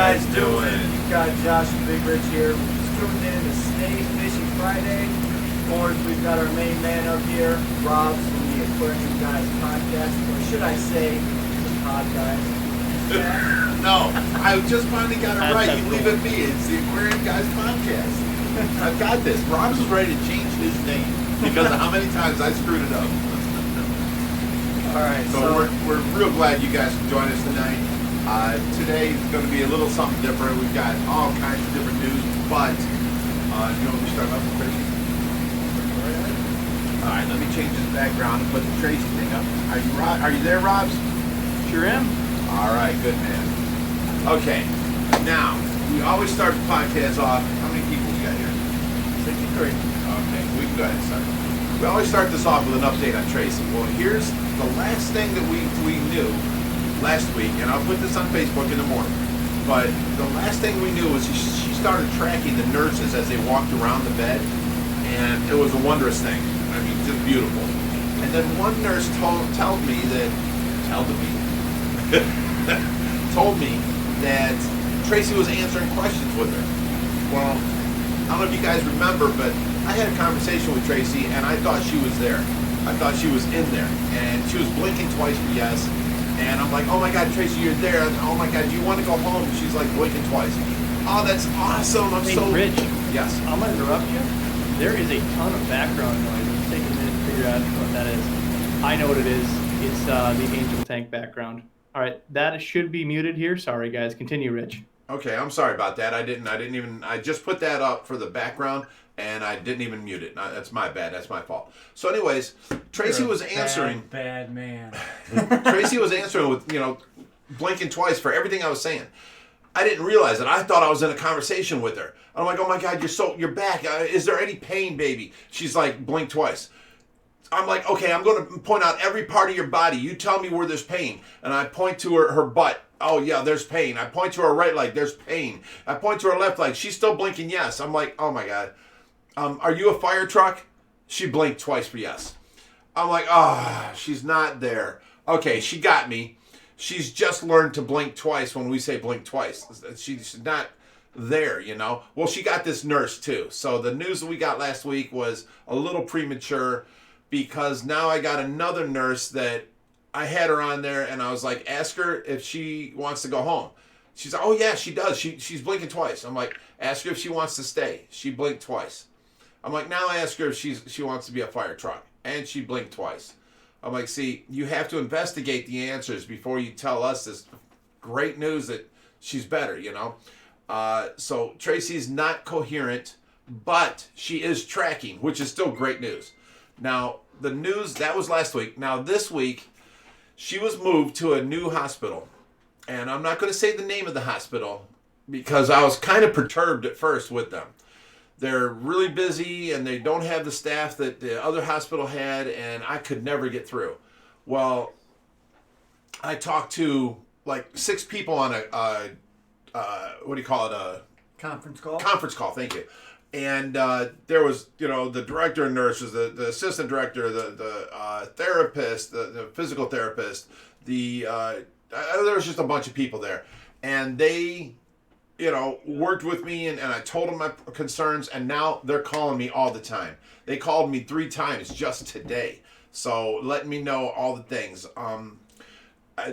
guys doing? You've got Josh and Big Rich here. We're just tuned in to Stay Fishy Friday. Of course, we've got our main man up here, Robbz from the Aquarium Guys podcast. Or should I say, the Pod Guys? No, I just finally got it right. You leave it be. It's the Aquarium Guys podcast. I've got this. Robbz was ready to change his name because of how many times I screwed it up. All right. So we're real glad you guys can join us tonight. Today is going to be a little something different. We've got all kinds of different news, but you know, we start off with Tracy. All right, let me change this background and put the Tracy thing up. Are you there, Robbz? Sure am. All right, good man. Okay, now we always start the podcast off. How many people we got here? 63. Okay, we can go ahead and start. We always start this off with an update on Tracy. Well, here's the last thing that we knew last week, and I'll put this on Facebook in the morning. But the last thing we knew was she started tracking the nurses as they walked around the bed, and it was a wondrous thing. I mean, just beautiful. And then one nurse told me that Tracy was answering questions with her. Well, I don't know if you guys remember, but I had a conversation with Tracy, and I thought she was there. I thought she was in there, and she was blinking twice for yes. And I'm like, oh my God, Tracy, you're there. And, oh my God, do you want to go home? And she's like blinking twice. Oh, that's awesome. I'm so Rich. Yes. I'm gonna interrupt you. There is a ton of background noise. Let's take a minute to figure out what that is. I know what it is. It's the Angel Tank background. All right, that should be muted here. Sorry, guys. Continue, Rich. Okay, I'm sorry about that. I just put that up for the background, and I didn't even mute it. That's my bad. That's my fault. So anyways, Tracy was answering. Bad man. Tracy was answering with, blinking twice for everything I was saying. I didn't realize it. I thought I was in a conversation with her. I'm like, oh my God, you're back. Is there any pain, baby? She's like, blink twice. I'm like, okay, I'm going to point out every part of your body. You tell me where there's pain. And I point to her butt. Oh, yeah, there's pain. I point to her right leg. There's pain. I point to her left leg. She's still blinking yes. I'm like, oh, my God. Are you a fire truck? She blinked twice for yes. I'm like, she's not there. Okay, she got me. She's just learned to blink twice when we say blink twice. She's not there, Well, she got this nurse, too. So the news that we got last week was a little premature, because now I got another nurse that I had her on there, and I was like, ask her if she wants to go home. She's like, oh yeah, she does. She's blinking twice. I'm like, ask her if she wants to stay. She blinked twice. I'm like, now ask her if she wants to be a fire truck. And she blinked twice. I'm like, see, you have to investigate the answers before you tell us this great news that she's better, So Tracy's not coherent, but she is tracking, which is still great news. Now, the news, that was last week. Now, this week, she was moved to a new hospital. And I'm not going to say the name of the hospital because I was kind of perturbed at first with them. They're really busy and they don't have the staff that the other hospital had, and I could never get through. Well, I talked to like 6 people on a Conference call? Conference call, thank you. And there was, the director of nurses, the assistant director, the therapist, the physical therapist, there was just a bunch of people there. And they, worked with me, and I told them my concerns, and now they're calling me all the time. They called me 3 times just today. So letting me know all the things.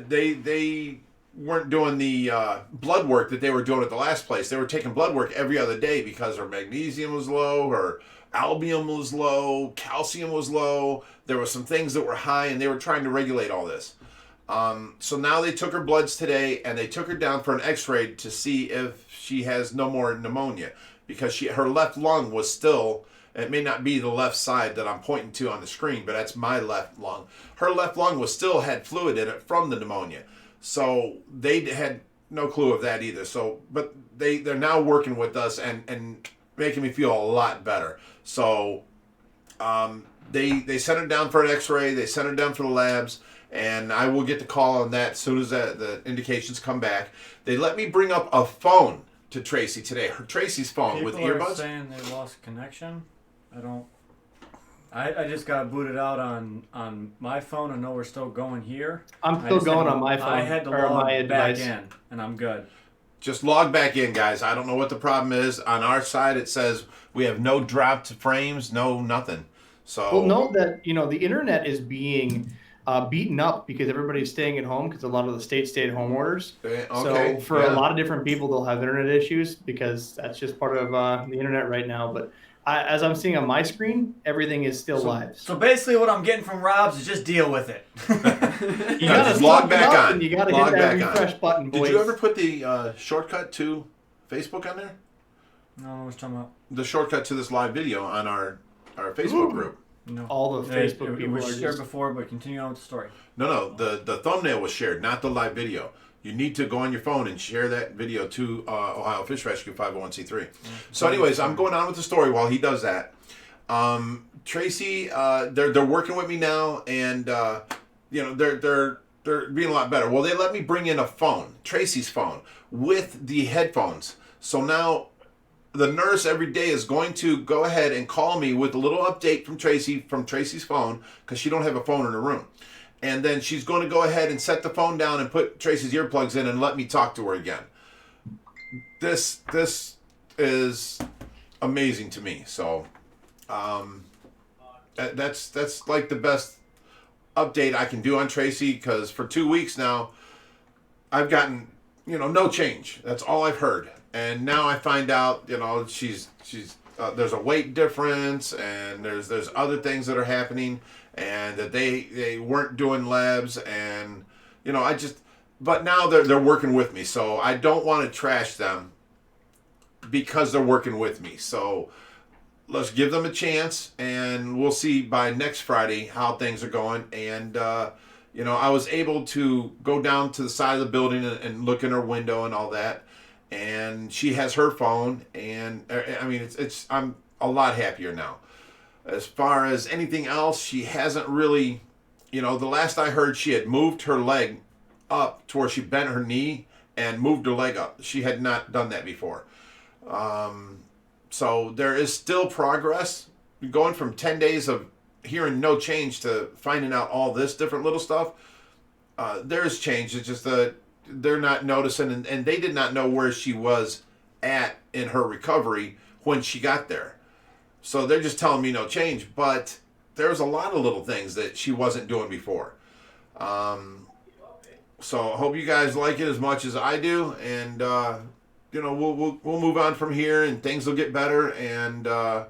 They weren't doing the blood work that they were doing at the last place. They were taking blood work every other day because her magnesium was low, her albumin was low, calcium was low. There were some things that were high, and they were trying to regulate all this. So now they took her bloods today, and they took her down for an x-ray to see if she has no more pneumonia, because her left lung was still, it may not be the left side that I'm pointing to on the screen, but that's my left lung. Her left lung had fluid in it from the pneumonia. So they had no clue of that either. So, but they're now working with us and making me feel a lot better. So they sent her down for an x-ray. They sent her down for the labs. And I will get the call on that as soon as the indications come back. They let me bring up a phone to Tracy today. Tracy's phone with earbuds. People are saying they lost connection. I just got booted out on my phone. I know we're still going here. I'm still going on my phone. I had to log back in, and I'm good. just log back in, guys. I don't know what the problem is. On our side, it says we have no dropped frames, no nothing. So Well, note that the internet is being beaten up because everybody's staying at home because a lot of the states stay-at-home orders. Okay, So for yeah. a lot of different people, they'll have internet issues because that's just part of the internet right now. But as I'm seeing on my screen, everything is still live. So basically, what I'm getting from Robbz is just deal with it. You gotta just log back on. And you gotta Log hit that back refresh on. button, boys. Did you ever put the shortcut to Facebook on there? No, what was talking about? The shortcut to this live video on our Facebook group. No. All the Facebook it people was are shared just... before, but continue on with the story. No, the thumbnail was shared, not the live video. You need to go on your phone and share that video to Ohio Fish Rescue 501c3. So anyways, I'm going on with the story while he does that. Tracy, they're working with me now, and they're being a lot better. Well, they let me bring in a phone, Tracy's phone, with the headphones. So now the nurse every day is going to go ahead and call me with a little update from Tracy's phone, because she don't have a phone in her room. And then she's going to go ahead and set the phone down and put Tracy's earplugs in and let me talk to her again. This is amazing to me. So that's like the best update I can do on Tracy, because for 2 weeks now I've gotten no change. That's all I've heard. And now I find out, she's there's a weight difference, and there's other things that are happening, and that they weren't doing labs, and but now they're working with me, so I don't want to trash them because they're working with me. So let's give them a chance, and we'll see by next Friday how things are going. And I was able to go down to the side of the building and look in her window and all that. And she has her phone, and I mean, I'm a lot happier now. As far as anything else, she hasn't really, the last I heard, she had moved her leg up to where she bent her knee and moved her leg up. She had not done that before. So there is still progress. Going from 10 days of hearing no change to finding out all this different little stuff, there is change. It's just that they're not noticing, and they did not know where she was at in her recovery when she got there. So they're just telling me no change, but there's a lot of little things that she wasn't doing before. So I hope you guys like it as much as I do, and we'll move on from here, and things will get better. And I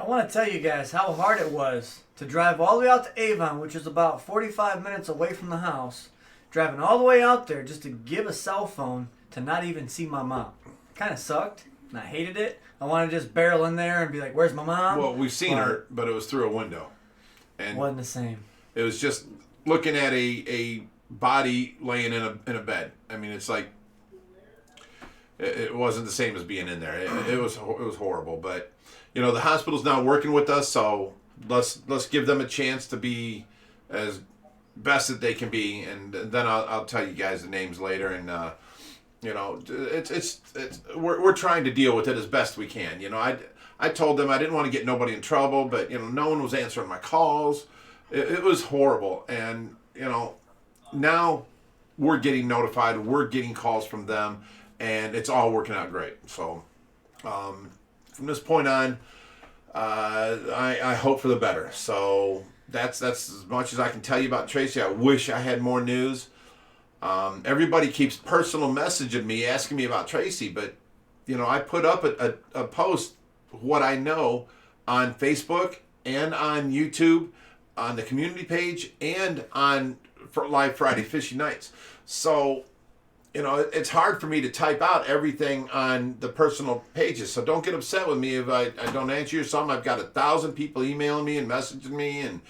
want to tell you guys how hard it was to drive all the way out to Avon, which is about 45 minutes away from the house. Driving all the way out there just to give a cell phone to not even see my mom. Kind of sucked, and I hated it. I wanted to just barrel in there and be like, "Where's my mom?" Well, we've seen her, but it was through a window, and wasn't the same. It was just looking at a body laying in a bed. I mean, it's like it wasn't the same as being in there. It was horrible. But the hospital's now working with us, so let's give them a chance to be as best that they can be, and then I'll tell you guys the names later. And we're trying to deal with it as best we can. I told them I didn't want to get nobody in trouble, but no one was answering my calls. It was horrible, and now we're getting notified, we're getting calls from them, and it's all working out great. So from this point on, I hope for the better. So that's as much as I can tell you about Tracy. I wish I had more news. Everybody keeps personal messaging me, asking me about Tracy, but I put up a post, what I know, on Facebook and on YouTube, on the community page, and on Live Friday Fishy Nights. So it's hard for me to type out everything on the personal pages. So don't get upset with me if I don't answer you or something. I've got 1,000 people emailing me and messaging me, and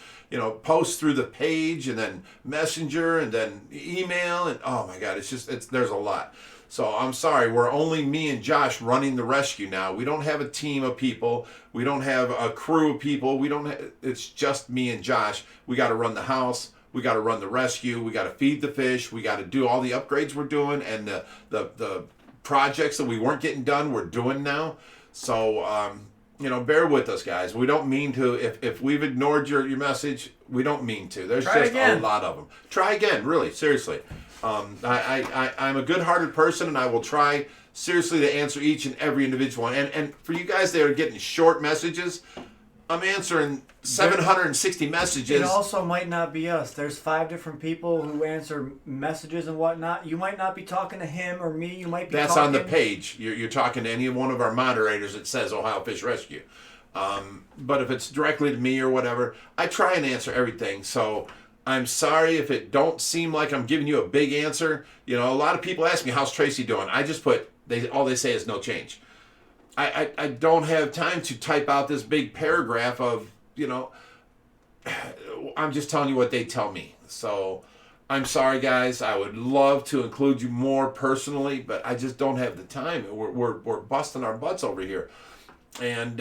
post through the page, and then Messenger, and then email, and oh my God, there's a lot. So I'm sorry, we're only me and Josh running the rescue now. We don't have a team of people. We don't have a crew of people. It's just me and Josh. We got to run the house. We got to run the rescue. We got to feed the fish. We got to do all the upgrades we're doing, and the projects that we weren't getting done, we're doing now. So bear with us, guys. We don't mean to. If we've ignored your message, we don't mean to. There's Try just again. a lot of them. Try again, really, seriously. I'm a good-hearted person, and I will try seriously to answer each and every individual one. And for you guys that are getting short messages, I'm answering 760 messages. It also might not be us. There's 5 different people who answer messages and whatnot. You might not be talking to him or me. You might be That's talking... on the page. You're talking to any one of our moderators that says Ohio Fish Rescue. But if it's directly to me or whatever, I try and answer everything. So I'm sorry if it don't seem like I'm giving you a big answer. A lot of people ask me, how's Tracy doing? I just put, all they say is no change. I don't have time to type out this big paragraph of, I'm just telling you what they tell me. So I'm sorry, guys. I would love to include you more personally, but I just don't have the time. We're busting our butts over here. And,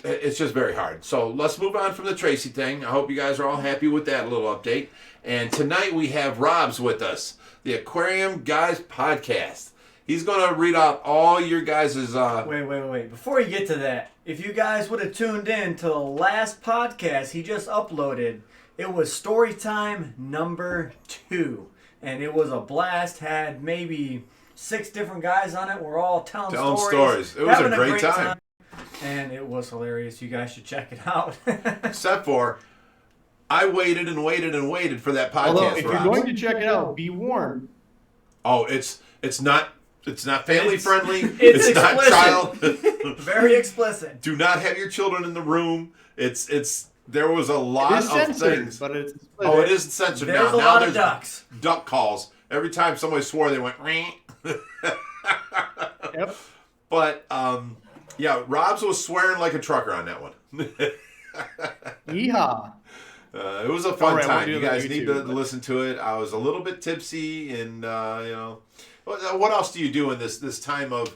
it's just very hard. So let's move on from the Tracy thing. I hope you guys are all happy with that little update. And tonight we have Robbz with us, the Aquarium Guys podcast. He's going to read out all your guys' Wait. Before you get to that, if you guys would have tuned in to the last podcast he just uploaded, it was story time number 2. And it was a blast. Had maybe 6 different guys on it. We're all telling stories. It was a great time. And it was hilarious. You guys should check it out. Except for, I waited and waited and waited for that podcast. Although, if you're Robbz. going to check it out, be warned. Oh, it's not family friendly. It's not explicit. child. Very explicit. Do not have your children in the room. There was a lot of censored, things. but it's explicit. Oh, it isn't censored There's now. a Now lot there's of ducks. duck calls. Every time somebody swore, they went. Yep. But yeah, Robbz was swearing like a trucker on that one. Yeehaw. It was a fun All right, we'll time. do You that guys on need YouTube, to listen to it. I was a little bit tipsy, and what else do you do in this time of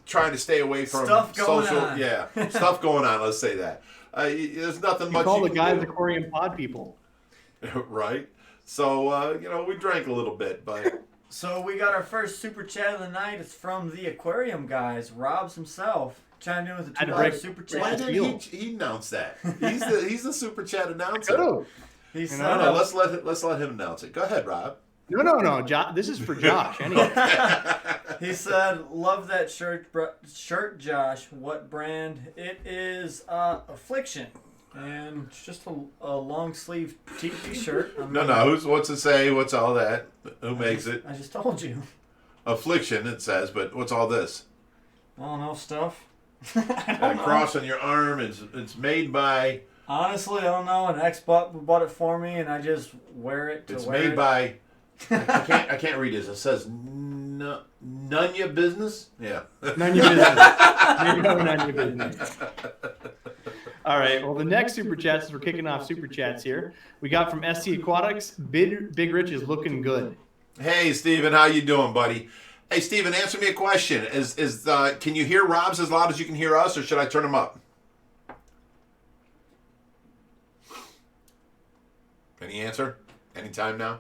trying to stay away from Stuff going social? on. Yeah, stuff going on. Let's say that. There's nothing You much. call you the can guys do. Aquarium pod people. Right. So we drank a little bit, but So we got our first super chat of the night. It's from the Aquarium Guys, Robbz himself. Chimed in with a Had to $2 break- super why chat. didn't he announce that? He's the super chat announcer. Could've. He said, No, let's let him announce it. Go ahead, Rob. No. This is for Josh. Anyway. he said, love that shirt, Josh. What brand? It is Affliction. And it's just a long sleeve t-shirt. No. What's it say? What's all that? Who makes it? I just told you. Affliction, it says, but what's all this? I don't know stuff. And a cross on your arm. It's made by. Honestly, I don't know. An ex bought it for me, and I just wear it. It's made by. I can't read this. It says none your business. Yeah. None of your business. Maybe none of your business. All right. Well, the next super chats, as we're kicking off super chats here, we got from SC Aquatics. Big Rich is looking good. Hey, Steven, how you doing, buddy? Hey, Steven, answer me a question. Can you hear Robbz as loud as you can hear us, or should I turn him up? Any answer? Anytime now?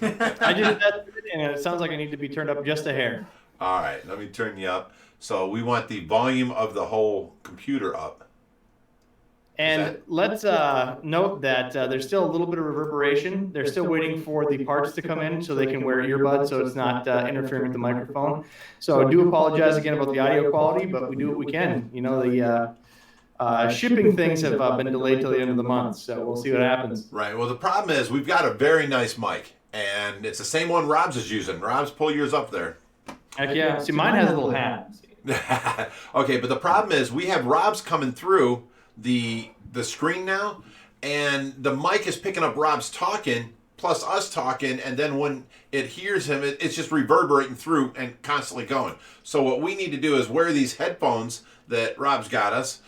I did that, and it sounds like I need to be turned up just a hair. All right, let me turn you up. So we want the volume of the whole computer up. And let's note that there's still a little bit of reverberation. They're still waiting for the parts to come in so they can wear earbuds so it's not interfering with the microphone. So I do apologize again about the audio quality, but we do what we can. The shipping things have been delayed till the end of the month, so we'll see what happens. Right. Well, the problem is we've got a very nice mic, and it's the same one Robbz is using. Robbz, pull yours up there. Heck yeah. See, mine has a little hat. Okay, but the problem is we have Robbz coming through the screen now, and the mic is picking up Robbz talking plus us talking, and then when it hears him, it's just reverberating through and constantly going. So what we need to do is wear these headphones that Robbz got us,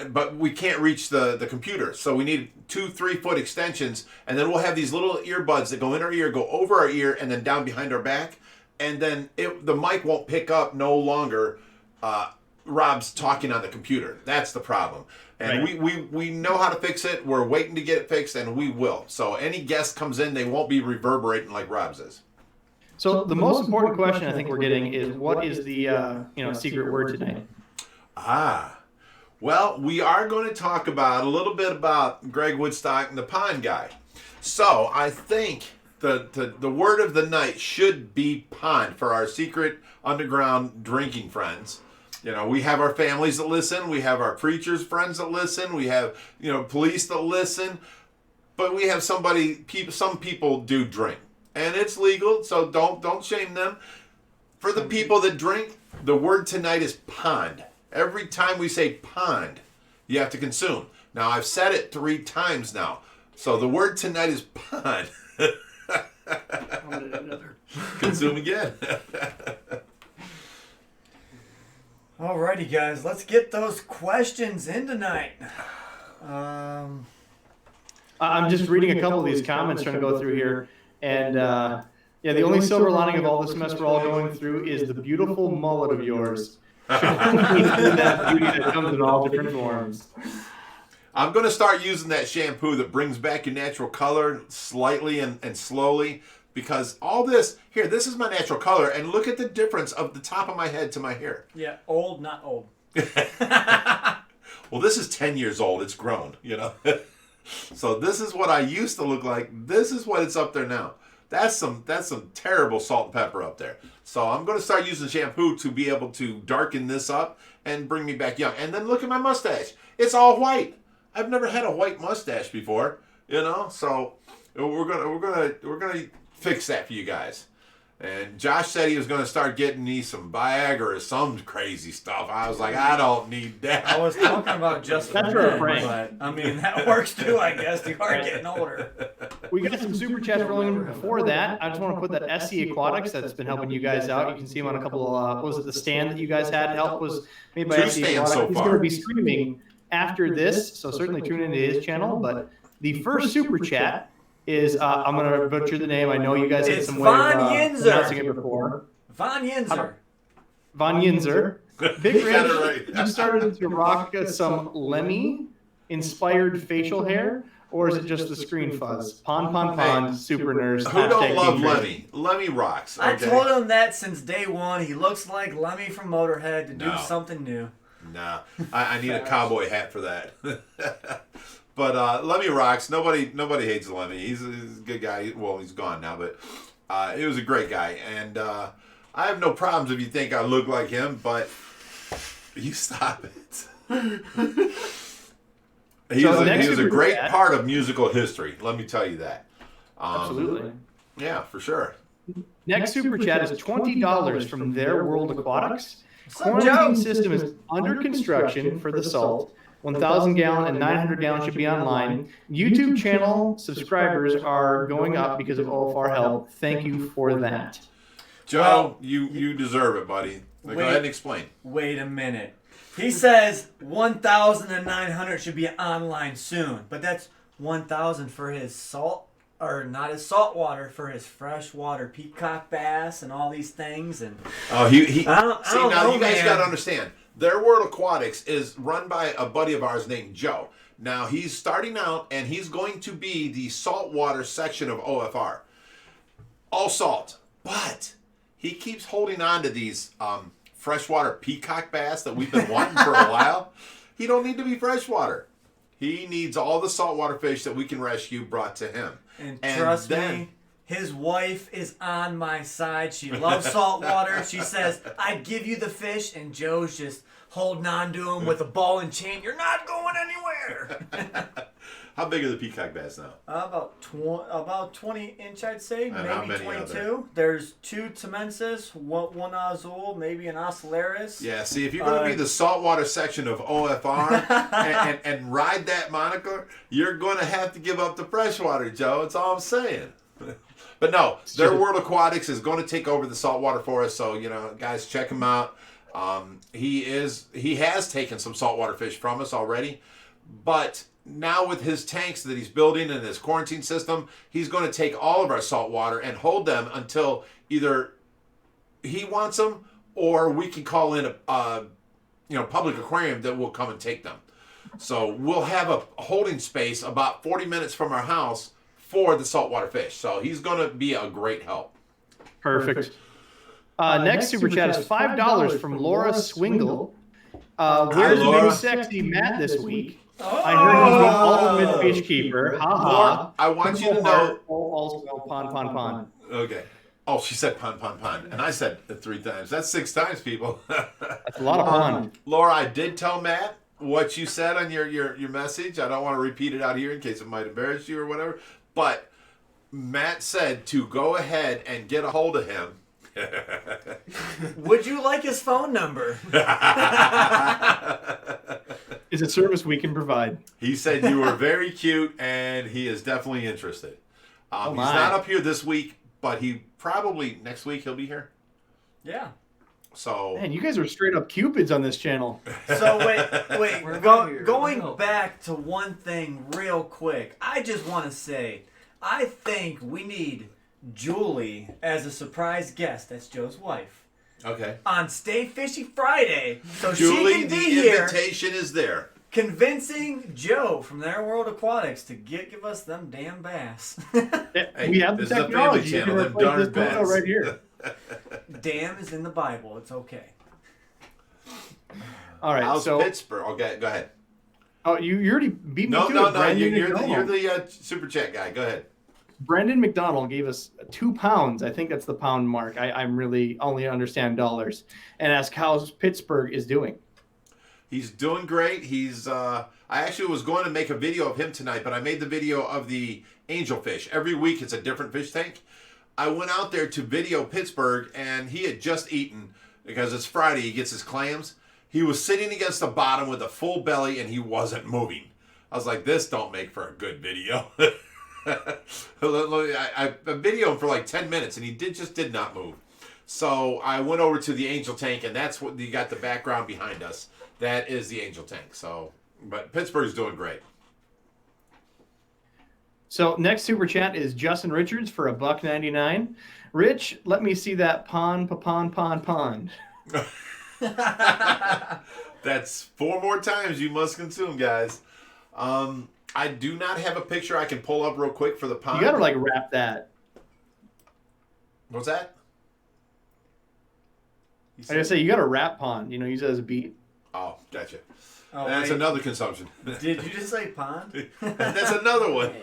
but we can't reach the computer, so we need 2-3 foot extensions, and then we'll have these little earbuds that go in our ear, go over our ear, and then down behind our back, and then the mic won't pick up no longer Robbz talking on the computer. That's the problem. And right. we know how to fix it. We're waiting to get it fixed, and we will. So any guest comes in, they won't be reverberating like Robbz is. So the most important question I think we're getting is, what is the secret word tonight? Well, we are going to talk about a little bit about Greg Woodstock and the pond guy. So I think the word of the night should be pond for our secret underground drinking friends. You know, we have our families that listen. We have our preachers friends that listen. We have, police that listen. But we have some people do drink. And it's legal, so don't shame them. For the people that drink, the word tonight is pond. Every time we say pond, you have to consume. Now, I've said it 3 times now. So the word tonight is pond. I'm going to do another. Consume again. Alrighty, guys, let's get those questions in tonight. I'm just reading a couple of these comments, trying to go through here. And the only silver lining of all this mess we're all going through is the beautiful mullet of yours. That beauty that comes in all different forms. I'm going to start using that shampoo that brings back your natural color slightly and slowly, because all this is my natural color, and look at the difference of the top of my head to my hair. Yeah, old, not old. Well, this is 10 years old. It's grown, So this is what I used to look like. This is what it's up there now. That's some terrible salt and pepper up there. So I'm going to start using shampoo to be able to darken this up and bring me back young. And then look at my mustache. It's all white. I've never had a white mustache before, So we're gonna fix that for you guys. And Josh said he was going to start getting me some Viagra or some crazy stuff. I was like, I don't need that. I was talking about just That's men, right. but I mean that works too. I guess you are getting older. We got some super chats rolling. Before that, I just want to put that SC Aquatics that's been helping you guys out. You can see him on a couple of, what was it, the stand that you guys had help was made by 2 SC stands Aquatics. so He's far. going to be streaming after this, so certainly tune into his channel. But the first super chat is, I'm going to butcher the name. I know you guys had It's some way of Von Yinzer. pronouncing it before. Von Yinzer. Von Yinzer. Big You got Rich, it right. you started to rock some Lemmy-inspired facial hair, or is it just the screen fuzz? Pond, super nerds. Who don't hashtag love Team Rich. Lemmy? Lemmy rocks. I Okay? told him that since day one. He looks like Lemmy from Motorhead to do No. something new. Nah, I need a cowboy hat for that. But Lemmy rocks. Nobody hates Lemmy. He's a good guy. Well, he's gone now, but he was a great guy. And I have no problems if you think I look like him, but you stop it. He was a great part of musical history. Let me tell you that. Absolutely. Yeah, for sure. Next super chat is $20 from Their World Aquatics. What's up, Quarantine Joe? system is under construction for the salt. 1,000 gallon and 900 gallon should be online. YouTube channel subscribers are going up because of OFR help. Thank you for that. Joe, Well, you deserve it, buddy. Go ahead and explain. Wait a minute. He says 1,900 should be online soon, but that's 1,000 for his salt, or not his salt water, for his freshwater peacock bass and all these things. And Oh, he. I don't See, now know, you guys man. got to understand. Their World Aquatics is run by a buddy of ours named Joe. Now he's starting out, and he's going to be the saltwater section of OFR. All salt, but he keeps holding on to these freshwater peacock bass that we've been wanting for a while. He don't need to be freshwater. He needs all the saltwater fish that we can rescue brought to him. And trust me, his wife is on my side. She loves salt water. She says, I'd give you the fish, and Joe's just holding on to him with a ball and chain. You're not going anywhere. How big are the peacock bass now? About 20 inch, I'd say, And how maybe many are 22. There's 2 Temensis, one Azul, maybe an Oscillaris. Yeah, see, if you're going to be the saltwater section of OFR and ride that moniker, you're going to have to give up the freshwater, Joe. That's all I'm saying. But no, Their World Aquatics is going to take over the saltwater for us. So, guys, check him out. He has taken some saltwater fish from us already, but now with his tanks that he's building and his quarantine system, he's going to take all of our saltwater and hold them until either he wants them or we can call in a public aquarium that will come and take them. So we'll have a holding space about 40 minutes from our house for the saltwater fish. So he's going to be a great help. Perfect. Next super chat is $5 from Laura Swingle. Where's Laura. Big Sexy Matt this week? I heard he's the ultimate fish keeper. Ha ha. Laura, I want you to know. Also, pon. Okay. Oh, she said pun. And I said it 3 times. That's 6 times, people. That's a lot of pun. Laura, I did tell Matt what you said on your message. I don't want to repeat it out here in case it might embarrass you or whatever. But Matt said to go ahead and get a hold of him. Would you like his phone number? Is a service we can provide. He said you were very cute, and he is definitely interested. He's not up here this week, but he probably next week he'll be here. Yeah. So. Man, you guys are straight up Cupids on this channel. So wait. Going back to one thing real quick. I just want to say, I think we need Julie as a surprise guest. That's Joe's wife. Okay. On Stay Fishy Friday, so Julie, she can be the here, invitation is there. convincing Joe from Their World Aquatics to give us them damn bass. Hey, we have the this is a family technology. You channel, can them replace darn this photo bats. right here. Damn is in the Bible. It's okay. All right. How's so, Pittsburgh? Okay, go ahead. oh, you already beat me No. to it. Brandon You're McDonald. the super chat guy. Go ahead. Brendan McDonald gave us 2 pounds. I think that's the pound mark. I'm really only understand dollars. And asked how Pittsburgh is doing. He's doing great. I actually was going to make a video of him tonight, but I made the video of the angelfish. Every week it's a different fish tank. I went out there to video Pittsburgh, and he had just eaten, because it's Friday, he gets his clams. He was sitting against the bottom with a full belly, and he wasn't moving. I was like, this don't make for a good video. I videoed him for like 10 minutes, and he just did not move. So I went over to the angel tank, and that's what you got the background behind us. That is the angel tank. So, but Pittsburgh's doing great. So next super chat is Justin Richards for $1.99. Rich, let me see that pond. That's 4 more times you must consume, guys. I do not have a picture I can pull up real quick for the pond. You gotta like wrap that. What's that? I gotta say you gotta wrap pond. Use it as a beat. Oh, gotcha. Oh, That's wait. another consumption. Did you just say pond? That's another one.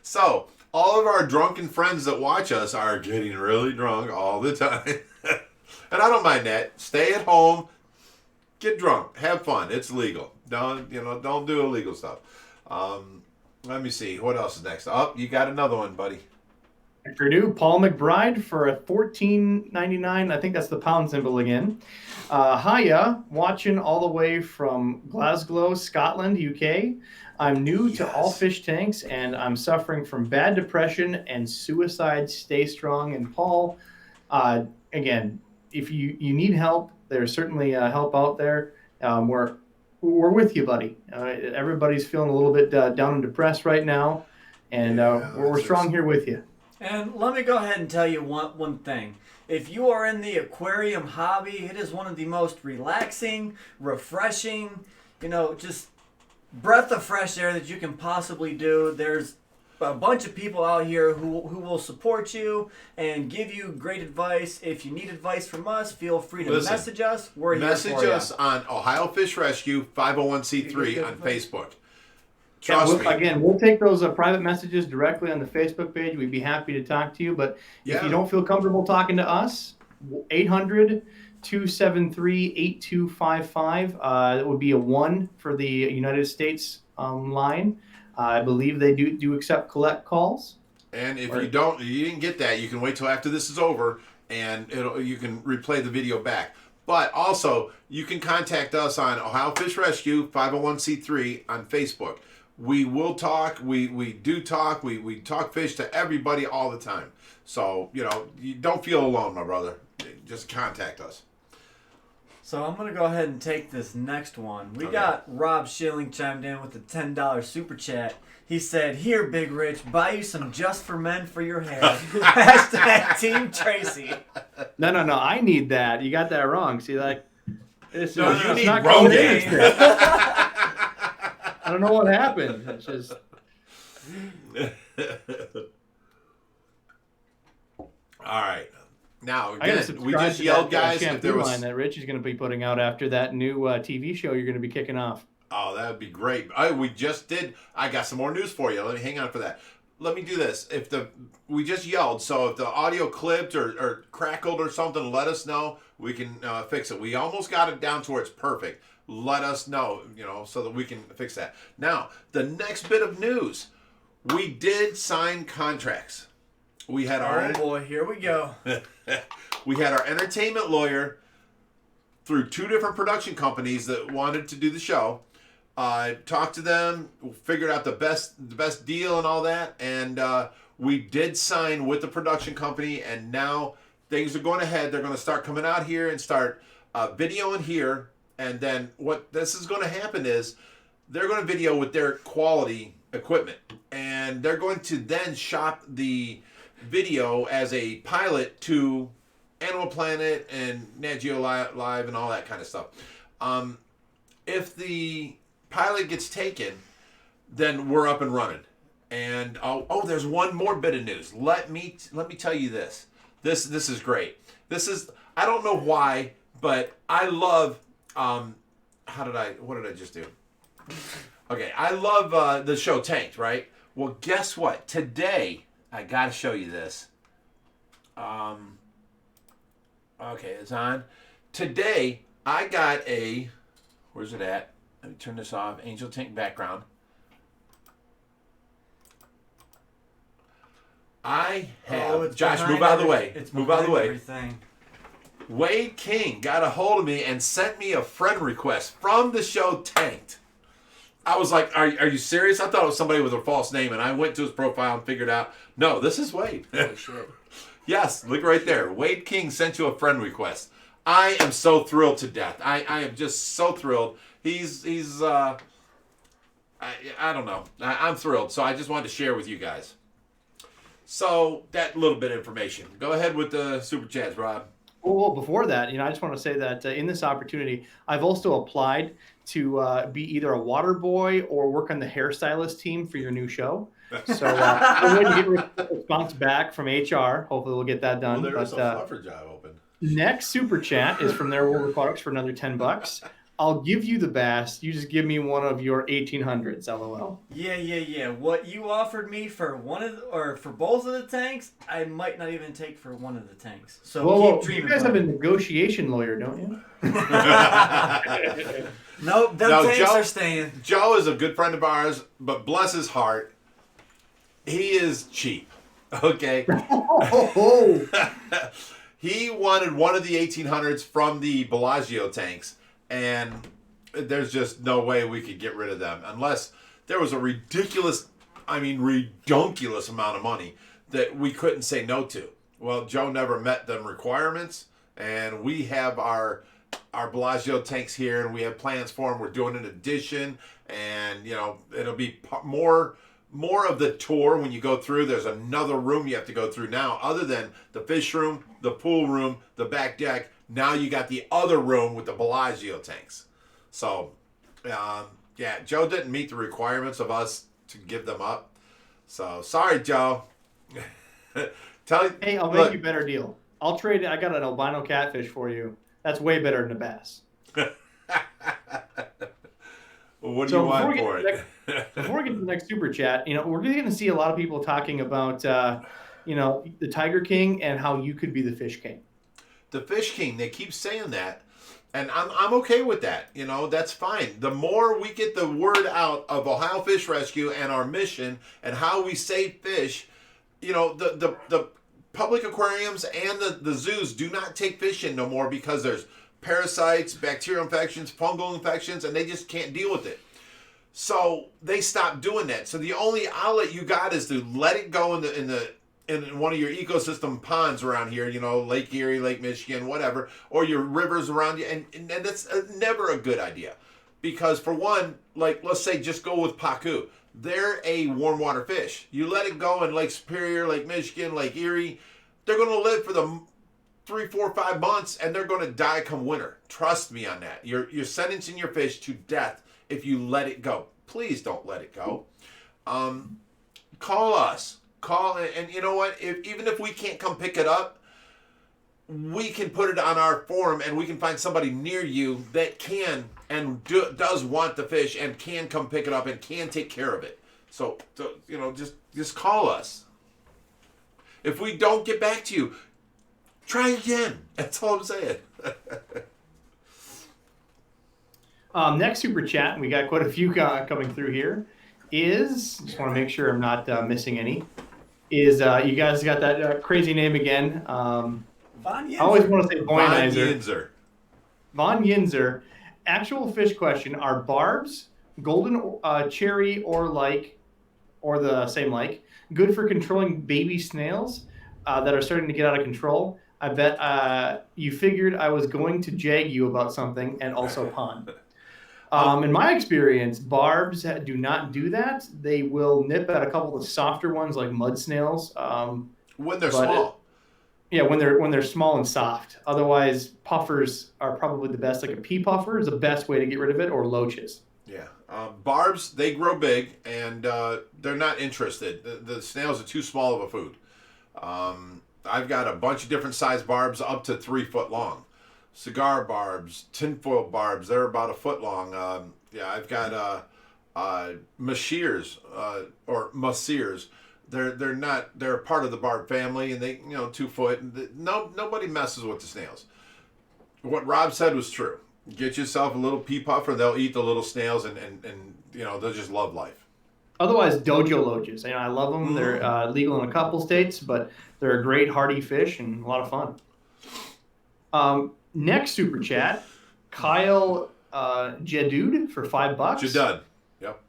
So, all of our drunken friends that watch us are getting really drunk all the time. And I don't mind that. Stay at home, get drunk, have fun. It's legal. Don't do illegal stuff. Let me see. What else is next? Oh, you got another one, buddy. Purdue, Paul McBride for a $14.99. I think that's the pound symbol again. Hiya, watching all the way from Glasgow, Scotland, UK. I'm new to all fish tanks, and I'm suffering from bad depression and suicide. Stay strong. And Paul, again, if you need help, there's certainly help out there. We're with you, buddy. Everybody's feeling a little bit down and depressed right now, and we're strong here with you. And let me go ahead and tell you one thing. If you are in the aquarium hobby, it is one of the most relaxing, refreshing, just breath of fresh air that you can possibly do. There's a bunch of people out here who will support you and give you great advice. If you need advice from us, feel free to message us. We're here for you. Message us on Ohio Fish Rescue 501c3 on Facebook. Trust me. Again, we'll take those private messages directly on the Facebook page. We'd be happy to talk to you. But if you don't feel comfortable talking to us, 800-273-8255. That would be a 1 for the United States line. I believe they do accept collect calls. And if you didn't get that, you can wait till after this is over, and you can replay the video back. But also, you can contact us on Ohio Fish Rescue 501c3 on Facebook. We will talk. We do talk. We talk fish to everybody all the time. So, you don't feel alone, my brother. Just contact us. So I'm going to go ahead and take this next one. We got Rob Schilling chimed in with a $10 super chat. He said, "Here, Big Rich, buy you some Just for Men for your hair." Hashtag Team Tracy. No. I need that. You got that wrong. See, like, You need not Rogaine. I don't know what happened. It's just. All right. Now, I gotta again, we subscribe just to yelled, that, guys, if shampoo there was... line that Rich is going to be putting out after that new TV show you're going to be kicking off. Oh, that would be great. We just did. I got some more news for you. Let me hang on for that. Let me do this. We just yelled, so if the audio clipped or crackled or something, let us know. We can fix it. We almost got it down to where it's perfect. Let us know, so that we can fix that. Now, the next bit of news. We did sign contracts. We had Oh boy, here we go. we had our entertainment lawyer through 2 different production companies that wanted to do the show. Talked to them, figured out the best deal and all that, and we did sign with the production company, and now things are going ahead. They're going to start coming out here and start videoing here, and then what this is going to happen is they're going to video with their quality equipment, and they're going to then shop the video as a pilot to Animal Planet and Nat Geo Live and all that kind of stuff. If the pilot gets taken, then we're up and running. And there's one more bit of news. Let me tell you this. This is great. I don't know why, but I love what did I just do? Okay, I love the show Tanked, right? Well, guess what? Today, I got to show you this. Okay, it's on. Today, I got where's it at? Let me turn this off. Angel Tank background. I have... Josh, move out of the way. Move out of the way. Everything. Wade King got a hold of me and sent me a friend request from the show Tanked. I was like, are you serious? I thought it was somebody with a false name, and I went to his profile and figured out, no, this is Wade. Holy shit. Yes, look right there. Wade King sent you a friend request. I am so thrilled to death. I am just so thrilled. He's I don't know. I'm thrilled. So I just wanted to share with you guys. So that little bit of information. Go ahead with the super chats, Rob. Well, before that, I just want to say that in this opportunity, I've also applied to be either a water boy or work on the hairstylist team for your new show. So I'm going to get a response back from HR. Hopefully we'll get that done. Well, there is a fluffer job open. Next super chat is from their World Aquatics for another $10. I'll give you the bass. You just give me one of your 1800s, LOL. Yeah. What you offered me for for both of the tanks, I might not even take for one of the tanks. So keep dreaming. You guys have a negotiation lawyer, don't you? Nope, them tanks are staying. Joe is a good friend of ours, but bless his heart, he is cheap. Okay. He wanted one of the 1800s from the Bellagio tanks. And there's just no way we could get rid of them unless there was a redonkulous amount of money that we couldn't say no to. Well, Joe never met them requirements, and we have our Bellagio tanks here, and we have plans for them. We're doing an addition, and it'll be more of the tour when you go through. There's another room you have to go through now, other than the fish room, the pool room, the back deck. Now you got the other room with the Bellagio tanks. So, Joe didn't meet the requirements of us to give them up. So, sorry, Joe. Hey, I'll make you a better deal. I'll trade it. I got an albino catfish for you. That's way better than a bass. Well, what do you want for it? Before we get to the next super chat, we're going to see a lot of people talking about, the Tiger King and how you could be the Fish King. The Fish King, they keep saying that, and I'm okay with that. That's fine. The more we get the word out of Ohio Fish Rescue and our mission and how we save fish, the public aquariums and the zoos do not take fish in no more because there's parasites, bacterial infections, fungal infections, and they just can't deal with it. So they stopped doing that. So the only outlet you got is to let it go in one of your ecosystem ponds around here, Lake Erie, Lake Michigan, whatever, or your rivers around you, and that's never a good idea. Because for one, like, let's say just go with Pacu. They're a warm water fish. You let it go in Lake Superior, Lake Michigan, Lake Erie, they're going to live for the 3, 4, 5 months, and they're going to die come winter. Trust me on that. You're sentencing your fish to death if you let it go. Please don't let it go. Call us. And you know what? Even if we can't come pick it up, we can put it on our forum, and we can find somebody near you that can and does want the fish and can come pick it up and can take care of it. So just call us. If we don't get back to you, try again. That's all I'm saying. Next super chat, and we got quite a few coming through here, is, just want to make sure I'm not missing any, is you guys got that crazy name again. I always want to say Boynizer. Von Yinzer. Actual fish question, are barbs, golden cherry or the same like, good for controlling baby snails that are starting to get out of control? I bet you figured I was going to jag you about something, and also pond. In my experience, barbs do not do that. They will nip at a couple of the softer ones like mud snails. When they're small. When they're small and soft. Otherwise, puffers are probably the best. Like a pea puffer is the best way to get rid of it, or loaches. Yeah. Barbs, they grow big, and they're not interested. The snails are too small of a food. I've got a bunch of different size barbs up to 3 foot long. Cigar barbs, tinfoil barbs, they're about 1 foot long. I've got mashears or maseers. They're part of the barb family, and they 2 foot. Nobody messes with the snails. What Rob said was true. Get yourself a little pea puffer, they'll eat the little snails, and they'll just love life. Otherwise, dojo loaches. I love them. They're legal in a couple states, but they're a great hardy fish and a lot of fun. Next super chat, Kyle Jadude for $5. Jadud. Yep.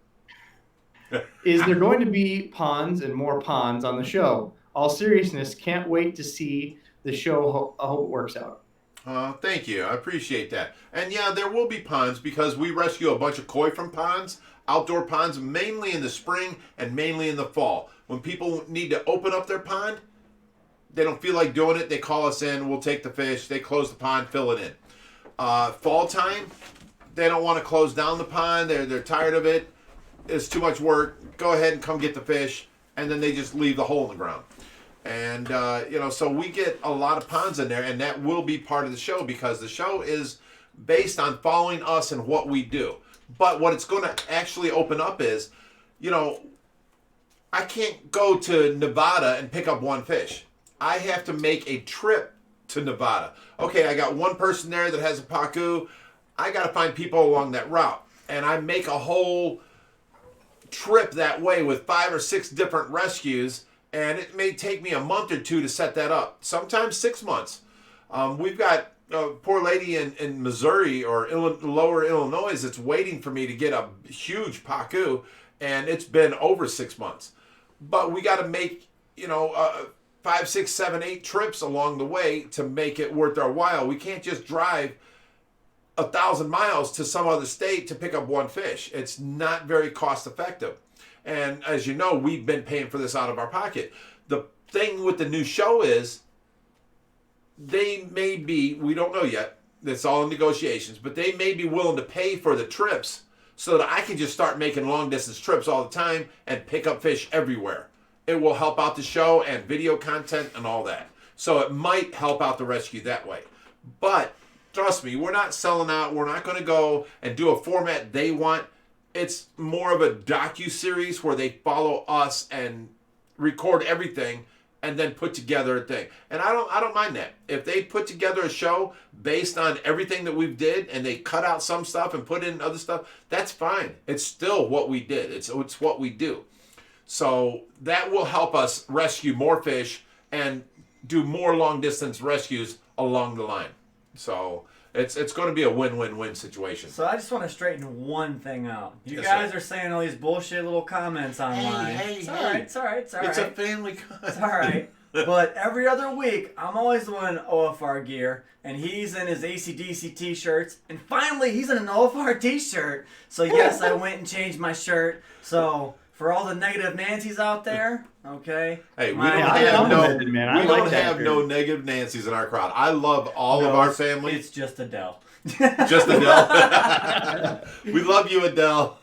Is there going to be ponds and more ponds on the show? All seriousness, can't wait to see the show. I hope it works out. Thank you. I appreciate that. And yeah, there will be ponds because we rescue a bunch of koi from ponds, outdoor ponds, mainly in the spring and mainly in the fall. When people need to open up their pond, they don't feel like doing it, they call us in, we'll take the fish, they close the pond, fill it in. Fall time, they don't want to close down the pond, they're tired of it, it's too much work, go ahead and come get the fish, and then they just leave the hole in the ground. And, so we get a lot of ponds in there, and that will be part of the show because the show is based on following us and what we do. But what it's going to actually open up is, I can't go to Nevada and pick up one fish. I have to make a trip to Nevada. Okay, I got one person there that has a pacu. I got to find people along that route. And I make a whole trip that way with 5 or 6 different rescues. And it may take me a month or 2 to set that up. Sometimes 6 months. We've got a poor lady in Missouri or lower Illinois that's waiting for me to get a huge pacu. And it's been over 6 months. But we got to make, 5, 6, 7, 8 trips along the way to make it worth our while. We can't just drive 1,000 miles to some other state to pick up one fish. It's not very cost effective. And as you know, we've been paying for this out of our pocket. The thing with the new show is they may be, we don't know yet, it's all in negotiations, but they may be willing to pay for the trips so that I can just start making long distance trips all the time and pick up fish everywhere. It will help out the show and video content and all that. So it might help out the rescue that way. But trust me, we're not selling out. We're not going to go and do a format they want. It's more of a docu-series where they follow us and record everything and then put together a thing. And I don't mind that. If they put together a show based on everything that we've did and they cut out some stuff and put in other stuff, that's fine. It's still what we did. It's what we do. So that will help us rescue more fish and do more long distance rescues along the line. So it's going to be a win-win-win situation. So I just want to straighten one thing out. You Yes, guys sir. are saying all these bullshit little comments online. It's all right. It's all right. It's all right. It's a family comment. It's all right. But every other week, I'm always the one in OFR gear, and he's in his AC/DC t-shirts, and finally he's in an OFR t-shirt. So yes, I went and changed my shirt. So for all the negative Nancy's out there, okay. Hey, we my- don't have no negative Nancy's in our crowd. I love all of our family. It's just Adele. Just Adele. We love you, Adele.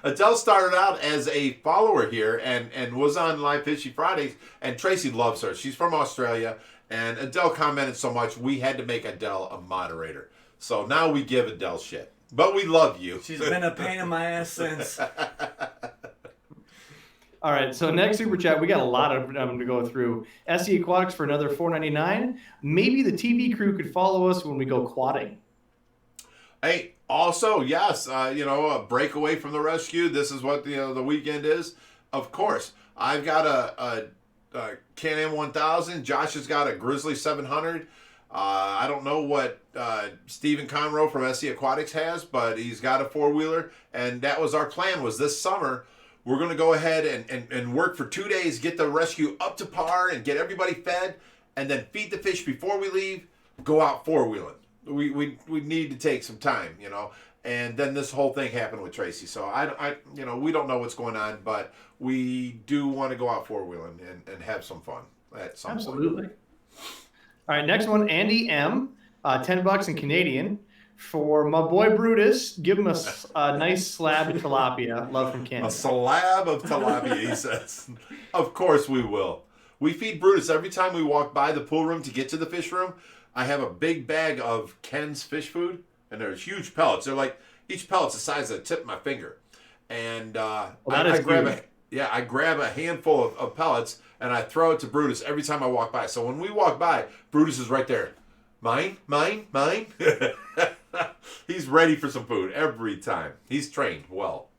Adele started out as a follower here and was on live Fishy Fridays, and Tracy loves her. She's from Australia, And Adele commented so much, we had to make Adele a moderator. So now we give Adele shit. But we love you. She's been a pain in my ass since. All right, so next super chat, we got a lot of them to go through. SE Aquatics for another $4.99. Maybe the TV crew could follow us when we go quadding. Hey, also, yes, a break away from the rescue. This is what the weekend is. Of course, I've got a Can-Am 1000. Josh has got a Grizzly 700. I don't know what Stephen Conroe from SE Aquatics has, but he's got a four-wheeler. And that was our plan, was this summer, we're going to go ahead and work for 2 days, get the rescue up to par and get everybody fed, and then feed the fish before we leave, go out four-wheeling. We need to take some time, And then this whole thing happened with Tracy. So we don't know what's going on, but we do want to go out four-wheeling and have some fun at some point. Absolutely. All right, next one, Andy M, $10 in Canadian. For my boy Brutus, give him a nice slab of tilapia. Love from Canada. A slab of tilapia, he says. Of course we will. We feed Brutus every time we walk by the pool room to get to the fish room. I have a big bag of Ken's fish food, and there's huge pellets. They're like, each pellet's the size of the tip of my finger. And I grab a handful of pellets, and I throw it to Brutus every time I walk by. So when we walk by, Brutus is right there. Mine. He's ready for some food every time. He's trained well.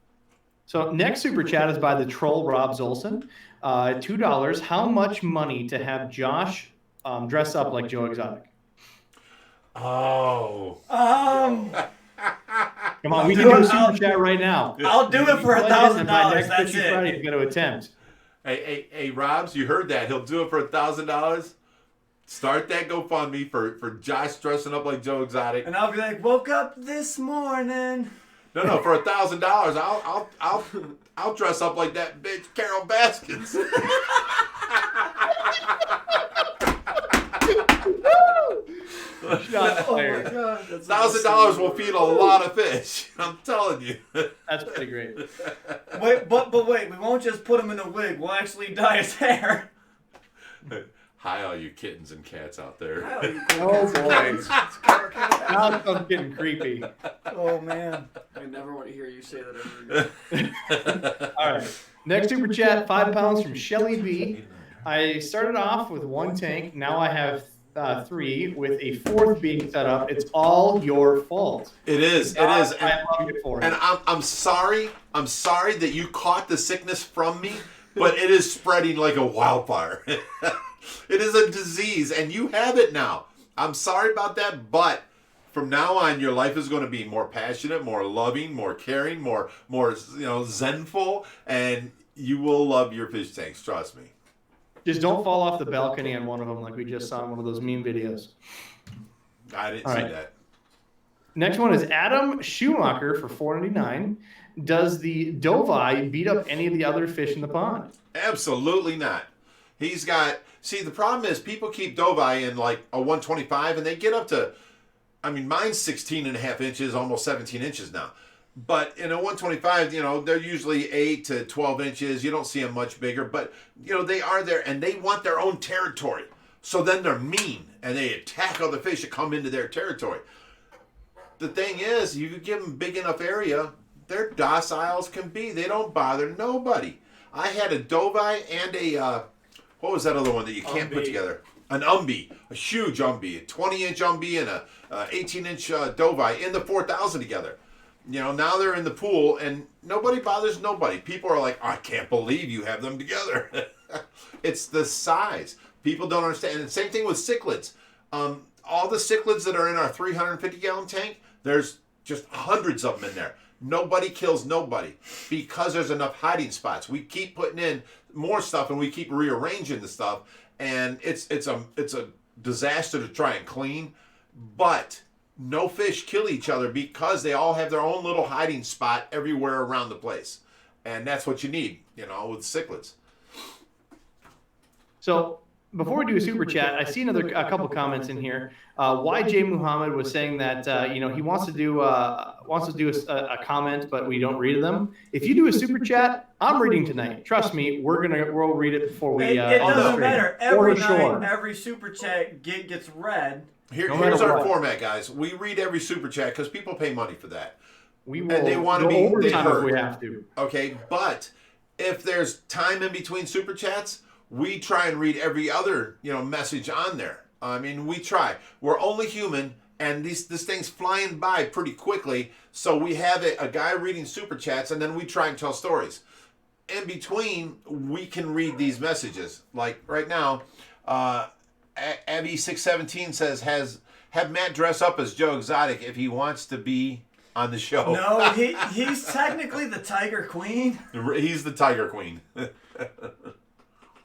So next super chat is by the troll Robbz Olson. $2. How much money to have Josh dress up like Joe Exotic? Oh. Come on, we can do a super chat right now. I'll do it for $1,000. Next That's Fishy it. Friday, you're going to attempt. Hey, Robbz, you heard that. He'll do it for $1,000. Start that GoFundMe for Josh dressing up like Joe Exotic. And I'll be like, woke up this morning. No, for $1,000, I'll dress up like that bitch Carol Baskins. Shots fired. $1,000 will feed a lot of fish. I'm telling you. That's pretty great. Wait, but wait, we won't just put him in a wig. We'll actually dye his hair. Hi, all you kittens and cats out there. Oh boy. Now it's getting creepy. Oh man. I never want to hear you say that ever again. All right. Next super chat, £5 from Shelly B. I started off with one tank. Now I have 3 with a 4th being set up. It's all your fault. It is. I love you for it. And I'm sorry. I'm sorry that you caught the sickness from me, but it is spreading like a wildfire. It is a disease, and you have it now. I'm sorry about that, but from now on, your life is going to be more passionate, more loving, more caring, more zenful, and you will love your fish tanks. Trust me. Just don't fall off the balcony on one of them like we just saw in one of those meme videos. I didn't see that. Next one is Adam Schumacher for $4.99. Does the Dovai beat up any of the other fish in the pond? Absolutely not. He's got... See, the problem is people keep Dovai in like a 125, and they get up to... mine's 16 and a half inches, almost 17 inches now. But in a 125, they're usually 8 to 12 inches. You don't see them much bigger. But, they are there, and they want their own territory. So then they're mean, and they attack other fish that come into their territory. The thing is, you give them big enough area, they're docile as can be. They don't bother nobody. I had a Dovai and a... what was that other one that you can't put together? An umbi, a huge umbi, a 20-inch umbi and a 18-inch Dovai in the 4,000 together. Now they're in the pool and nobody bothers nobody. People are like, I can't believe you have them together. It's the size. People don't understand. And same thing with cichlids. All the cichlids that are in our 350-gallon tank, there's just hundreds of them in there. Nobody kills nobody because there's enough hiding spots. We keep putting in more stuff and we keep rearranging the stuff, and it's a disaster to try and clean. But no fish kill each other because they all have their own little hiding spot everywhere around the place, and that's what you need, with cichlids. So before we do a super chat, I see a couple comments in here. YJ Muhammad was saying that he wants to do a comment, but we don't read them. If you do a super chat, I'm reading tonight. Trust me, we'll read it before we. It doesn't matter. Every night, sure. every super chat gets read. Here's our format, guys. We read every super chat because people pay money for that. We will and they want to be overtime heard. if we have to. Okay, but if there's time in between super chats, we try and read every other message on there. I mean, we try. We're only human, and this thing's flying by pretty quickly. So we have a guy reading super chats, and then we try and tell stories. In between, we can read these messages. Like right now, Abby617 says, have Matt dress up as Joe Exotic if he wants to be on the show. No, he's technically the Tiger Queen. He's the Tiger Queen.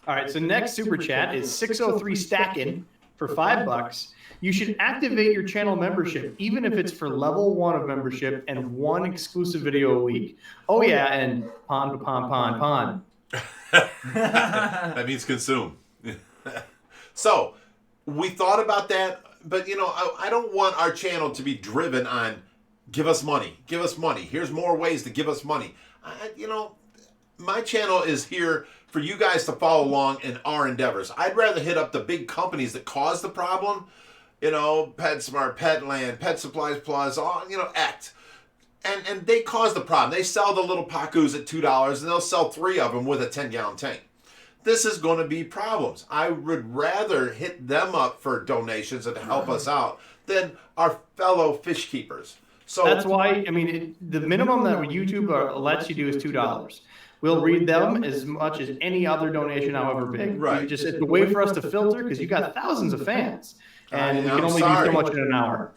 All right, so next super chat is 603 Stackin' for $5. You should activate your channel membership, even if it's for level 1 of membership and 1 exclusive video a week. Oh yeah, and pon. That means consume. So we thought about that, but I don't want our channel to be driven on give us money. Here's more ways to give us money. My channel is here for you guys to follow along in our endeavors. I'd rather hit up the big companies that cause the problem, PetSmart, Petland, Pet Supplies Plus, ACT. And they cause the problem. They sell the little Pacus at $2, and they'll sell 3 of them with a 10-gallon tank. This is going to be problems. I would rather hit them up for donations and help us out than our fellow fish keepers. So that's why, the minimum that YouTube lets you do is $2. We'll read them as much as any other donation, however big. Right. It's a way for us to filter because you got thousands of fans, and we can only do so much in an hour.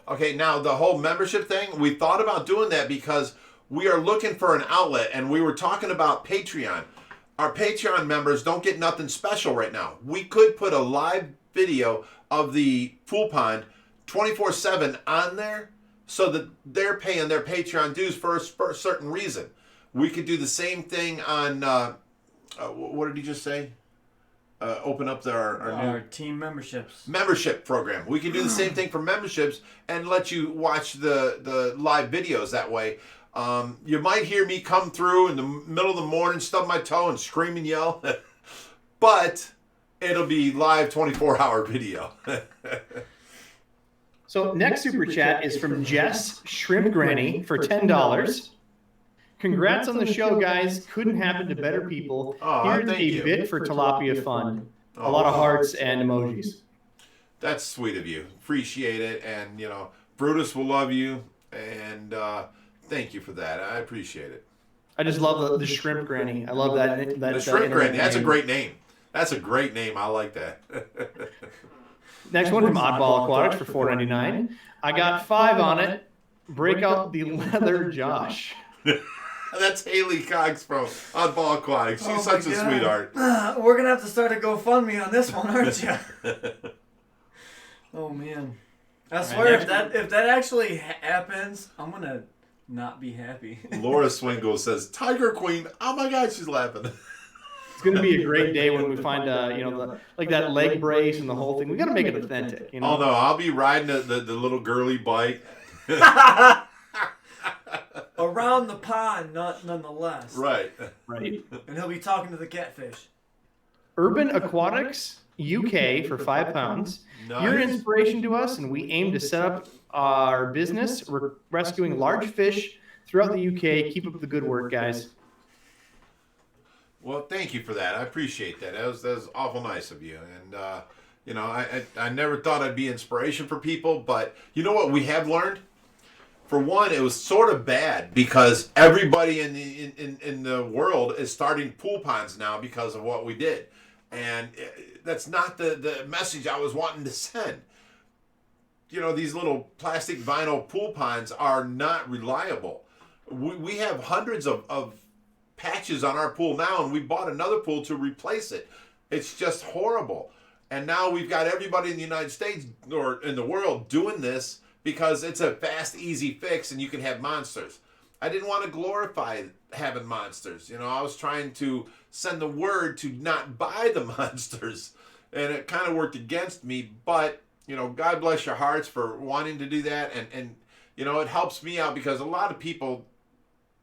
Okay, now the whole membership thing, we thought about doing that because we are looking for an outlet, and we were talking about Patreon. Our Patreon members don't get nothing special right now. We could put a live video of the pool pond 24/7 on there so that they're paying their Patreon dues for a certain reason. We could do the same thing on, what did he just say? Open up our new team membership program. We can do the same thing for memberships and let you watch the live videos that way. You might hear me come through in the middle of the morning, stub my toe, and scream and yell. But it'll be live 24-hour video. So next super chat is from Jess Shrimp Granny for $10. Congrats on the show, guys. Couldn't happen to better people. Here's a bit for Tilapia Fund. A lot of hearts and emojis. That's sweet of you. Appreciate it. And, Brutus will love you. And thank you for that. I appreciate it. I just love the Shrimp Granny. I love that. The Shrimp Granny. That's a great name. That's a great name. I like that. Next one from Oddball Aquatics for $4.99. I got 5 on it. Break out the leather Josh. That's Haley Cox from Oddball Aquatics. She's such a sweetheart. We're going to have to start a GoFundMe on this one, aren't you? Oh, man. I swear, if that actually happens, I'm going to not be happy. Laura Swingle says, Tiger Queen. Oh, my God, she's laughing. It's going to be a great day when we find, like that leg brace and the whole thing. We got to make it authentic. Oh, no. I'll be riding the little girly bike. Around the pond, nonetheless. Right. And he'll be talking to the catfish. Urban Aquatics UK for £5. Nice. You're an inspiration to us, and we aim to set up our business. We're rescuing large fish throughout the UK. Keep up the good work, guys. Well, thank you for that. I appreciate that. That was awful nice of you. And I never thought I'd be inspiration for people, but you know what we have learned? For one, it was sort of bad because everybody in the world is starting pool ponds now because of what we did. And that's not the message I was wanting to send. These little plastic vinyl pool ponds are not reliable. We have hundreds of patches on our pool now, and we bought another pool to replace it. It's just horrible. And now we've got everybody in the United States or in the world doing this because it's a fast, easy fix, and you can have monsters. I didn't want to glorify having monsters. I was trying to send the word to not buy the monsters. and it kind of worked against me. But God bless your hearts for wanting to do that, and it helps me out because a lot of people,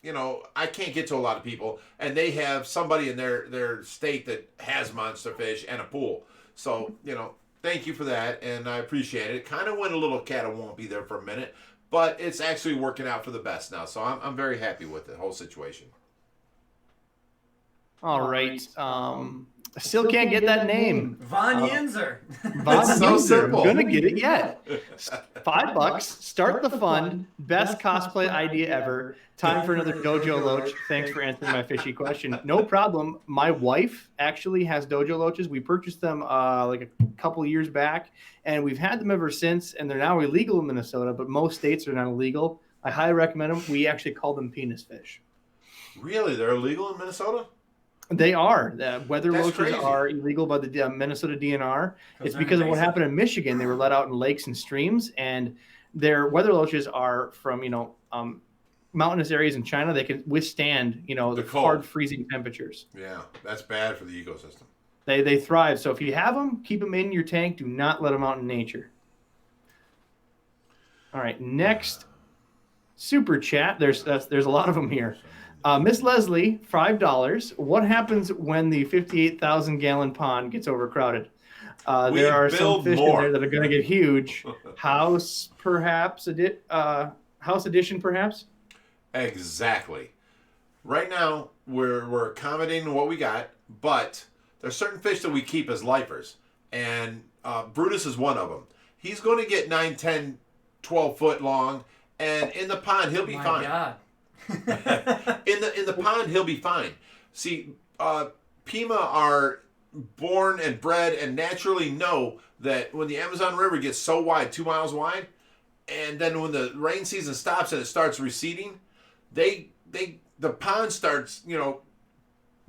I can't get to a lot of people, and they have somebody in their state that has monster fish and a pool. So thank you for that, and I appreciate it. It kind of went a little catawampy there for a minute, but it's actually working out for the best now. So I'm very happy with the whole situation. All right. Still can't get that name. Von Yinzer. Von It's so Yinzer. simple. I'm gonna get it yet. $5. Start the fund. Best cosplay idea ever. Time for another Dojo Loach. Thanks for answering my fishy question. No problem. My wife actually has Dojo Loaches. We purchased them like a couple of years back, and we've had them ever since. And they're now illegal in Minnesota, but most states are not illegal. I highly recommend them. We actually call them penis fish. Really, they're illegal in Minnesota? They are. Weather That's roaches crazy. are illegal by the Minnesota DNR. It's they're because of what invasive. happened in Michigan. They were let out in lakes and streams, and their weather roaches are from mountainous areas in China. They can withstand the The cold. hard freezing temperatures. Yeah, that's bad for the ecosystem. They thrive. So if you have them, keep them in your tank. Do not let them out in nature. All right, next super chat. There's a lot of them here. Miss Leslie, $5. What happens when the 58,000-gallon pond gets overcrowded? We There are some build fish more. in there that are going to get huge. House, perhaps. House edition, perhaps. Exactly. Right now, we're accommodating what we got, but there's certain fish that we keep as lifers, and Brutus is one of them. He's going to get 9, 10, 12 foot long, and in the pond he'll be My fine. God. In the pond he'll be fine. See, Pima are born and bred and naturally know that when the Amazon River gets so wide, 2 miles wide, and then when the rain season stops and it starts receding, the pond starts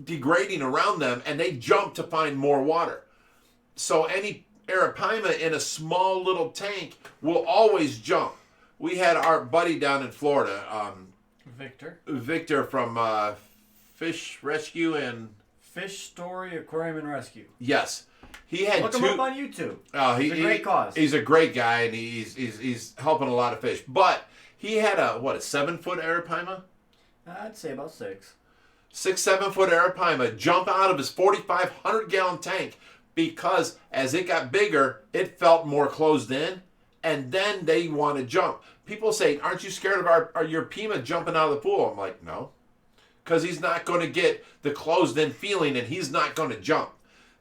degrading around them, and they jump to find more water. So any arapaima in a small little tank will always jump. We had our buddy down in Florida, Victor from Fish Rescue and Fish Story Aquarium and Rescue. yes, he had Look two. him up on YouTube. He's a great cause. He's a great guy, and he's helping a lot of fish. But he had a 7-foot arapaima, I'd say about 6. 7-foot arapaima jump out of his 4,500-gallon tank because as it got bigger, it felt more closed in, and then they want to jump. People say, "Aren't you scared of your Pima jumping out of the pool?" I'm like, no, because he's not going to get the closed-in feeling, and he's not going to jump.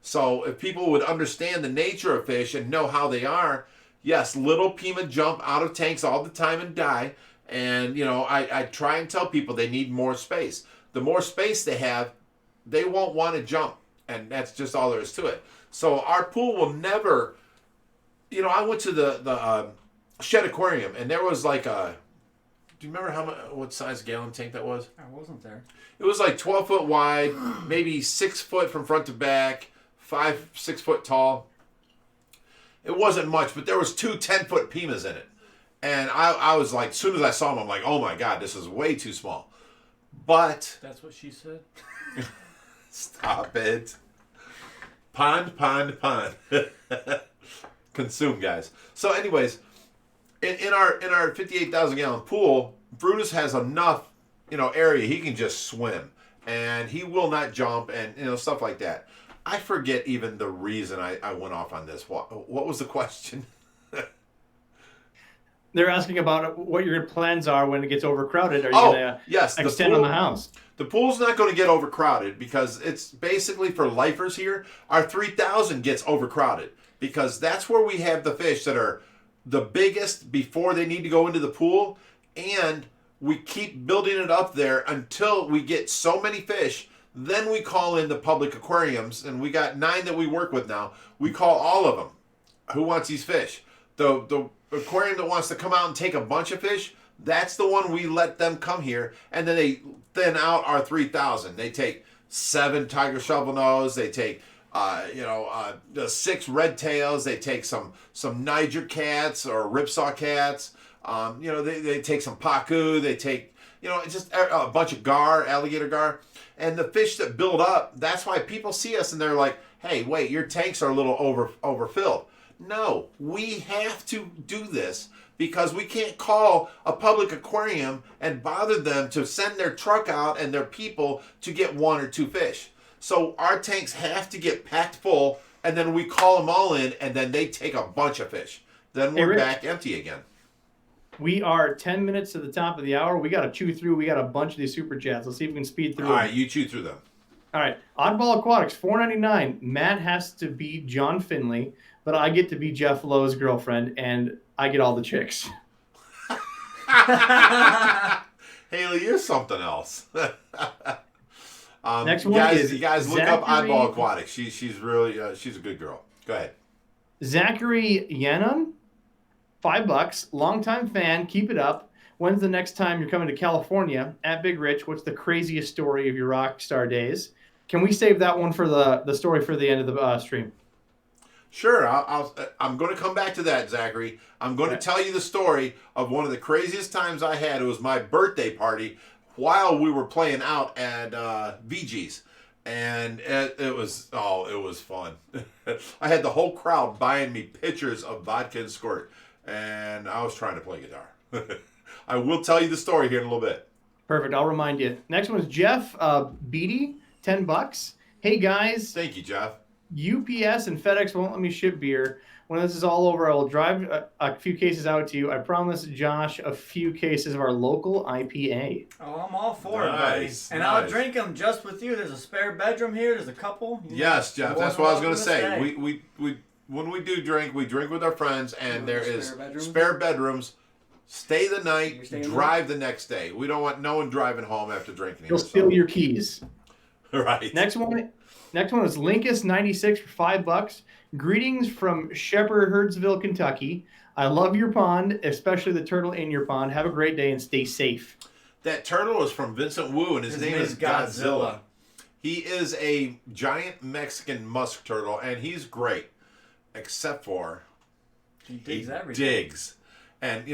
So if people would understand the nature of fish and know how they are, yes, little Pima jump out of tanks all the time and die. And I try and tell people they need more space. The more space they have, they won't want to jump, and that's just all there is to it. So our pool will never. I went to the Shed Aquarium, and there was like a. Do you remember what size gallon tank that was? I wasn't there. It was like 12 foot wide, maybe 6 foot from front to back, 5-6 foot tall. It wasn't much, but there was 2 10-foot Pimas in it. And I was like, as soon as I saw them, I'm like, oh my God, this is way too small. But That's what she said. stop it. Pond. Consume, guys. So anyways, in our 58,000 gallon pool, Brutus has enough, area he can just swim, and he will not jump, and stuff like that. I forget even the reason I went off on this. What was the question? They're asking about what your plans are when it gets overcrowded. Are you Oh, going to yes, the extend on pool- the house? The pool's not going to get overcrowded because it's basically for lifers here. Our 3,000 gets overcrowded because that's where we have the fish that are the biggest before they need to go into the pool, and we keep building it up there until we get so many fish. Then we call in the public aquariums, and we got 9 that we work with now. We call all of them. Who wants these fish? The aquarium that wants to come out and take a bunch of fish, that's the one we let them come here, and then they thin out our 3,000. They take 7 tiger shovelnose. They take the 6 red tails. They take some Niger cats or ripsaw cats. They take some pacu. They take it's just a bunch of alligator gar. And the fish that build up, that's why people see us and they're like, hey, wait, your tanks are a little overfilled. No, we have to do this because we can't call a public aquarium and bother them to send their truck out and their people to get 1 or 2 fish. So our tanks have to get packed full, and then we call them all in, and then they take a bunch of fish. Then we're back empty again. We are 10 minutes to the top of the hour. We got to chew through. We got a bunch of these super chats. Let's see if we can speed through. All right, you chew through them. All right. Oddball Aquatics, $4.99. Matt has to be John Finley, but I get to be Jeff Lowe's girlfriend, and I get all the chicks. Haley, you're something else. Next one guys, is you guys look up Oddball Aquatics. She's really she's a good girl. Go ahead. Zachary Yannon, $5. Longtime fan. Keep it up. When's the next time you're coming to California? At Big Rich, what's the craziest story of your rock star days? Can we save that one for the story for the end of the stream? Sure, I'm going to come back to that, Zachary. I'm going to tell you the story of one of the craziest times I had. It was my birthday party while we were playing out at VG's. And it was fun. I had the whole crowd buying me pitchers of vodka and squirt. And I was trying to play guitar. I will tell you the story here in a little bit. Perfect. I'll remind you. Next one is Jeff Beatty, $10. Hey, guys. Thank you, Jeff. UPS and FedEx won't let me ship beer. When this is all over, I will drive a few cases out to you. I promise Josh a few cases of our local IPA. Oh, I'm all for it, buddy. And I'll drink them just with you. There's a spare bedroom here. There's a couple. Yes, Jeff. That's what I was going to say. We when we do drink, we drink with our friends, and there is spare bedrooms. Stay the night, drive the next day. We don't want no one driving home after drinking. You'll steal your keys. Right. Next one is Linkus96 for $5. Greetings from Shepherdherdsville, Kentucky. I love your pond, especially the turtle in your pond. Have a great day and stay safe. That turtle is from Vincent Wu, and his name is Godzilla. He is a giant Mexican musk turtle, and he's great, except for he digs everything. Digs. And,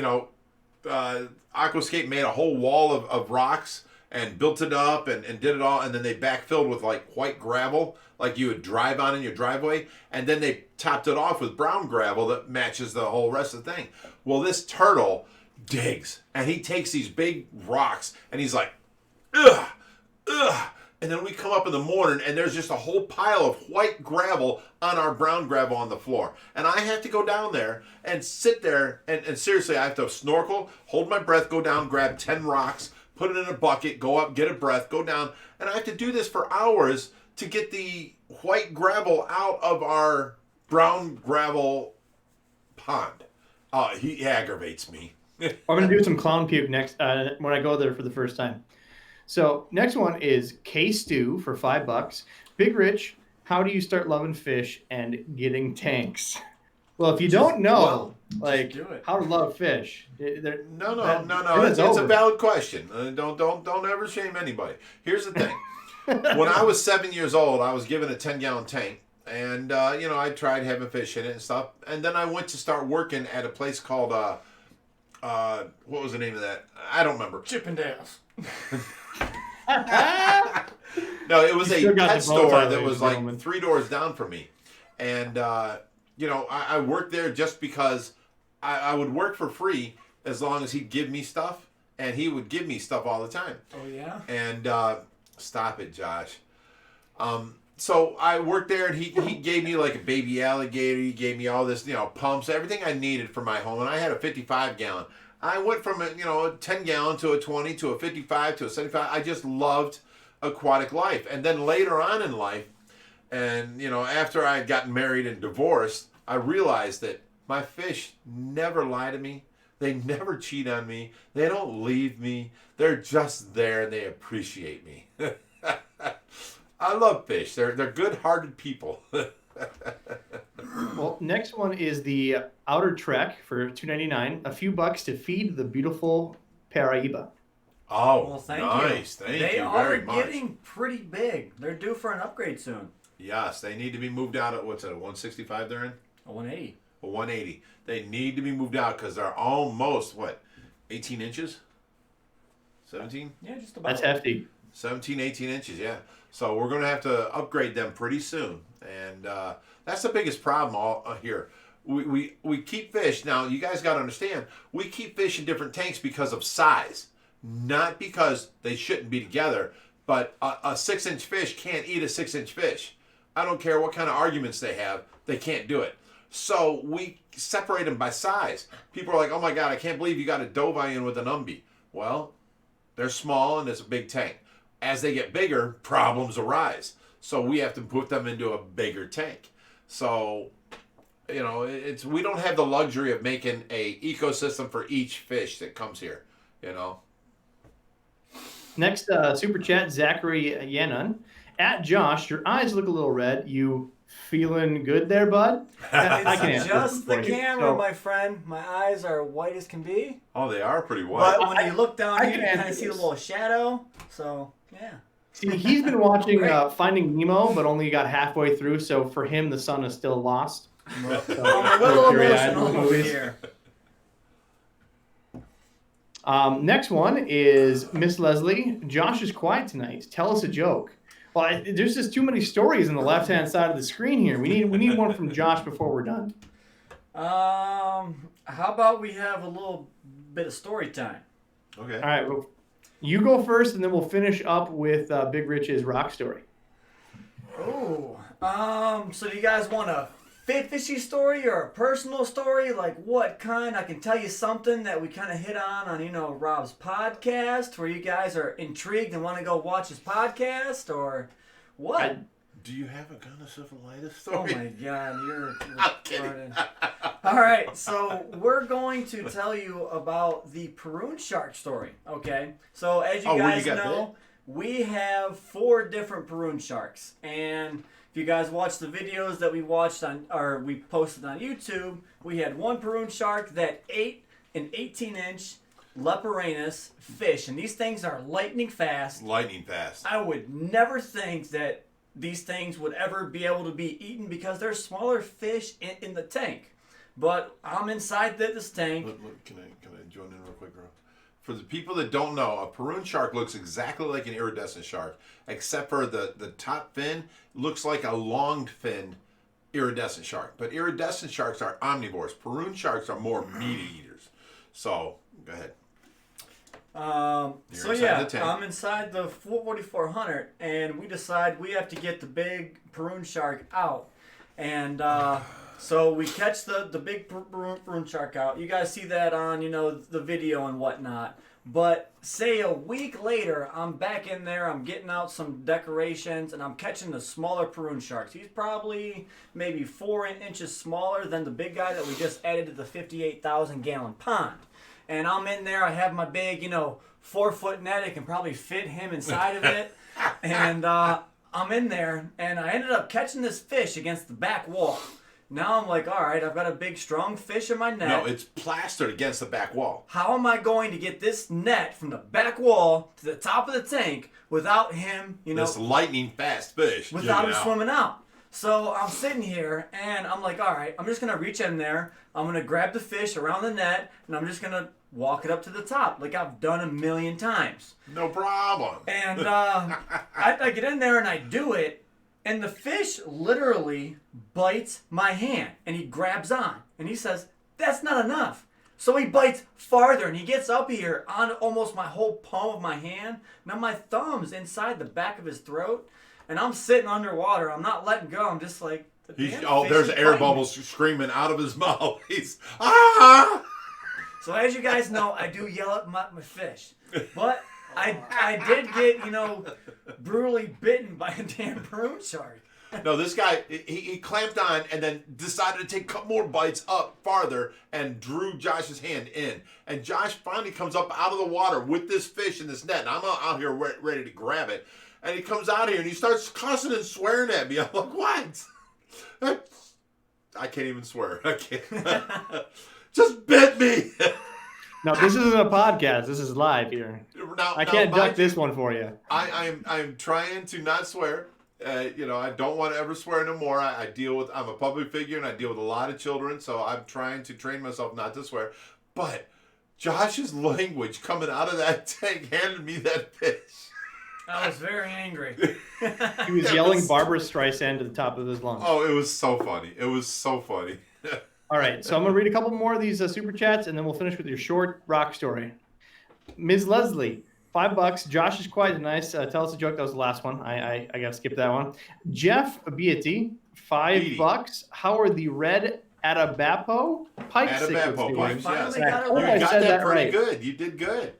Aquascape made a whole wall of rocks and built it up and did it all, and then they backfilled with like white gravel like you would drive on in your driveway, and then they topped it off with brown gravel that matches the whole rest of the thing. Well, this turtle digs, and he takes these big rocks and he's like, ugh, and then we come up in the morning and there's just a whole pile of white gravel on our brown gravel on the floor, and I have to go down there and sit there and seriously, I have to snorkel, hold my breath, go down, grab 10 rocks, put it in a bucket, go up, get a breath, go down, and I have to do this for hours to get the white gravel out of our brown gravel pond. He aggravates me. I'm going to do some clown puke next when I go there for the first time. So next one is K-Stew for $5. Big Rich, how do you start loving fish and getting tanks? Well, if you don't know, how to love fish, no. It's a valid question. Don't ever shame anybody. Here's the thing. When I was 7 years old, I was given a 10-gallon tank, and I tried having fish in it and stuff. And then I went to start working at a place called what was the name of that? I don't remember. Chippendales. No, it was a pet store that was like 3 doors down from me, and I worked there just because I would work for free as long as he'd give me stuff, and he would give me stuff all the time. Oh yeah. And stop it, Josh. So I worked there, and he gave me like a baby alligator. He gave me all this, pumps, everything I needed for my home, and I had a 55-gallon. I went from a 10-gallon to a 20 to a 55 to a 75. I just loved aquatic life. And then later on in life, and after I had gotten married and divorced, I realized that my fish never lie to me. They never cheat on me. They don't leave me. They're just there, and they appreciate me. I love fish. They're good-hearted people. Well, next one is the Outer Trek for $2.99. A few bucks to feed the beautiful Paraiba. Oh, well, thank nice. You. Thank they you are very much. getting pretty big. They're due for an upgrade soon. Yes, they need to be moved out at, what's it, a 165 they're in? A 180. A 180. They need to be moved out because they're almost, 18 inches? 17? Yeah, just about. That's hefty. 17, 18 inches, yeah. So we're going to have to upgrade them pretty soon. And that's the biggest problem here. We keep fish. Now, you guys got to understand, we keep fish in different tanks because of size. Not because they shouldn't be together, but a 6-inch fish can't eat a 6-inch fish. I don't care what kind of arguments they have, they can't do it. So we separate them by size. People are like, oh my God, I can't believe you got a dovie in with an umbi. Well, they're small and it's a big tank. As they get bigger, problems arise. So we have to put them into a bigger tank. So, you know, we don't have the luxury of making a ecosystem for each fish that comes here, you know. Next, super chat, Zachary Yannon. At Josh, your eyes look a little red. You feeling good there, bud? I can It's answer just this the for you. camera, So, my friend. My eyes are white as can be. Oh, they are pretty white. But when you look down I here, can you kind answer of see the this. little shadow. So, yeah. see, he's been watching Great. Finding Nemo, but only got halfway through. So for him, the sun is still lost. So, I'm a little teary-eyed emotional with over movies. here. Next one is Miss Leslie. Josh is quiet tonight. Tell us a joke. Well, there's just too many stories on the left-hand side of the screen here. We need one from Josh before we're done. How about we have a little bit of story time? Okay. All right, well, you go first, and then we'll finish up with Big Rich's rock story. Oh, so do you guys want a fishy story or a personal story? Like what kind? I can tell you something that we kind of hit on, you know, Robb's podcast, where you guys are intrigued and want to go watch his podcast, or what? Do you have a gonosyphilitis Oh story? my God, you're I'm kidding. retarded. All right, so we're going to tell you about the Peroon shark story. Okay, so as you Oh, where guys you got know, we have 4 different Peroon sharks, and if you guys watch the videos that we watched on, or we posted on YouTube, we had one Peroon shark that ate an 18-inch Leporanus fish, and these things are lightning fast. Lightning fast. I would never think that these things would ever be able to be eaten because there's smaller fish in the tank. But I'm inside this tank. Look, can I join in real quick, bro? For the people that don't know, a Peroon shark looks exactly like an iridescent shark, except for the top fin looks like a long-finned iridescent shark. But iridescent sharks are omnivores. Peroon sharks are more meat eaters. So, go ahead. So inside yeah, the tank. I'm inside the 4400, and we decide we have to get the big Peroon shark out. And so we catch the big Peroon shark out. You guys see that on, you know, the video and whatnot. But say a week later, I'm back in there, I'm getting out some decorations, and I'm catching the smaller Peroon sharks. He's probably maybe 4 inches smaller than the big guy that we just added to the 58,000 gallon pond. And I'm in there, I have my big, 4-foot net, it can probably fit him inside of it. And I'm in there, and I ended up catching this fish against the back wall. Now I'm like, all right, I've got a big, strong fish in my net. No, it's plastered against the back wall. How am I going to get this net from the back wall to the top of the tank without him, This lightning fast fish. without him jigging out. swimming out? So I'm sitting here, and I'm like, all right, I'm just going to reach in there. I'm going to grab the fish around the net, and I'm just going to walk it up to the top like I've done a million times. No problem. And I get in there, and I do it, and the fish literally bites my hand, and he grabs on, and he says, that's not enough. So he bites farther, and he gets up here on almost my whole palm of my hand. Now my thumb's inside the back of his throat, and I'm sitting underwater. I'm not letting go. I'm just like, He's, damn fish there's is air biting me. bubbles screaming out of his mouth. He's, ah! So as you guys know, I do yell at my fish. But I did get, brutally bitten by a damn Peroon shark. No, this guy, he clamped on and then decided to take a couple more bites up farther and drew Josh's hand in. And Josh finally comes up out of the water with this fish in this net. And I'm out here ready to grab it. And he comes out here and he starts cussing and swearing at me. I'm like, what? I can't even swear. I can't. Just bit me. No, this isn't a podcast. This is live here. I can't duck this one for you. I'm trying to not swear. I don't want to ever swear no more. I'm a public figure and I deal with a lot of children, so I'm trying to train myself not to swear. But Josh's language coming out of that tank handed me that fish. I was very angry. He was yelling Barbara Streisand to the top of his lungs. Oh, it was so funny. It was so funny. All right, so I'm going to read a couple more of these super chats, and then we'll finish with your short rock story. Ms. Leslie, $5. Josh is quite nice. Tell us a joke. That was the last one. I got to skip that one. Jeff Beatty, $5. How are the red Atabapo pike cichlids doing? Pipes, yes. Finally got it You right. got said that that pretty right. good. You did good.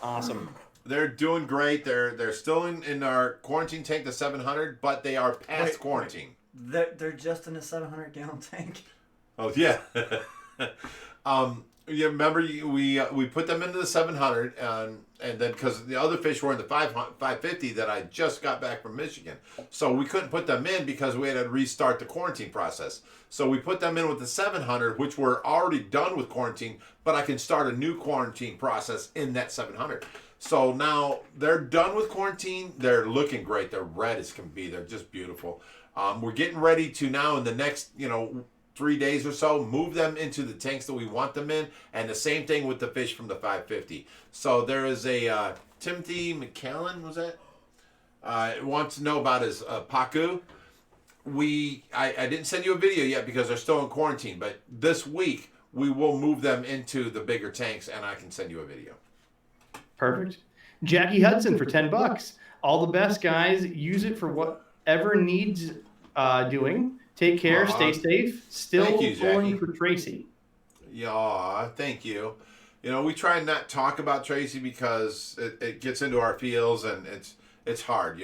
Awesome. They're doing great. They're still in our quarantine tank, the 700, but they are past quarantine. They're just in a 700-gallon tank. Oh yeah. You remember we put them into the 700, and then because the other fish were in the 550 that I just got back from Michigan, so we couldn't put them in because we had to restart the quarantine process. So we put them in with the 700, which were already done with quarantine, but I can start a new quarantine process in that 700. So now they're done with quarantine. They're looking great. They're red as can be. They're just beautiful. We're getting ready to now in the next 3 days or so, move them into the tanks that we want them in, and the same thing with the fish from the 550. So there is a Timothy McCallan, was that? Wants to know about his Pacu. I didn't send you a video yet because they're still in quarantine, but this week we will move them into the bigger tanks, and I can send you a video. Perfect. Jackie Hudson for $10. All the best, guys. Use it for whatever needs doing. Take care. Stay safe. Still Thank you, pulling Jackie. for Tracy. Yeah, thank you. We try not talk about Tracy because it gets into our feels and it's hard,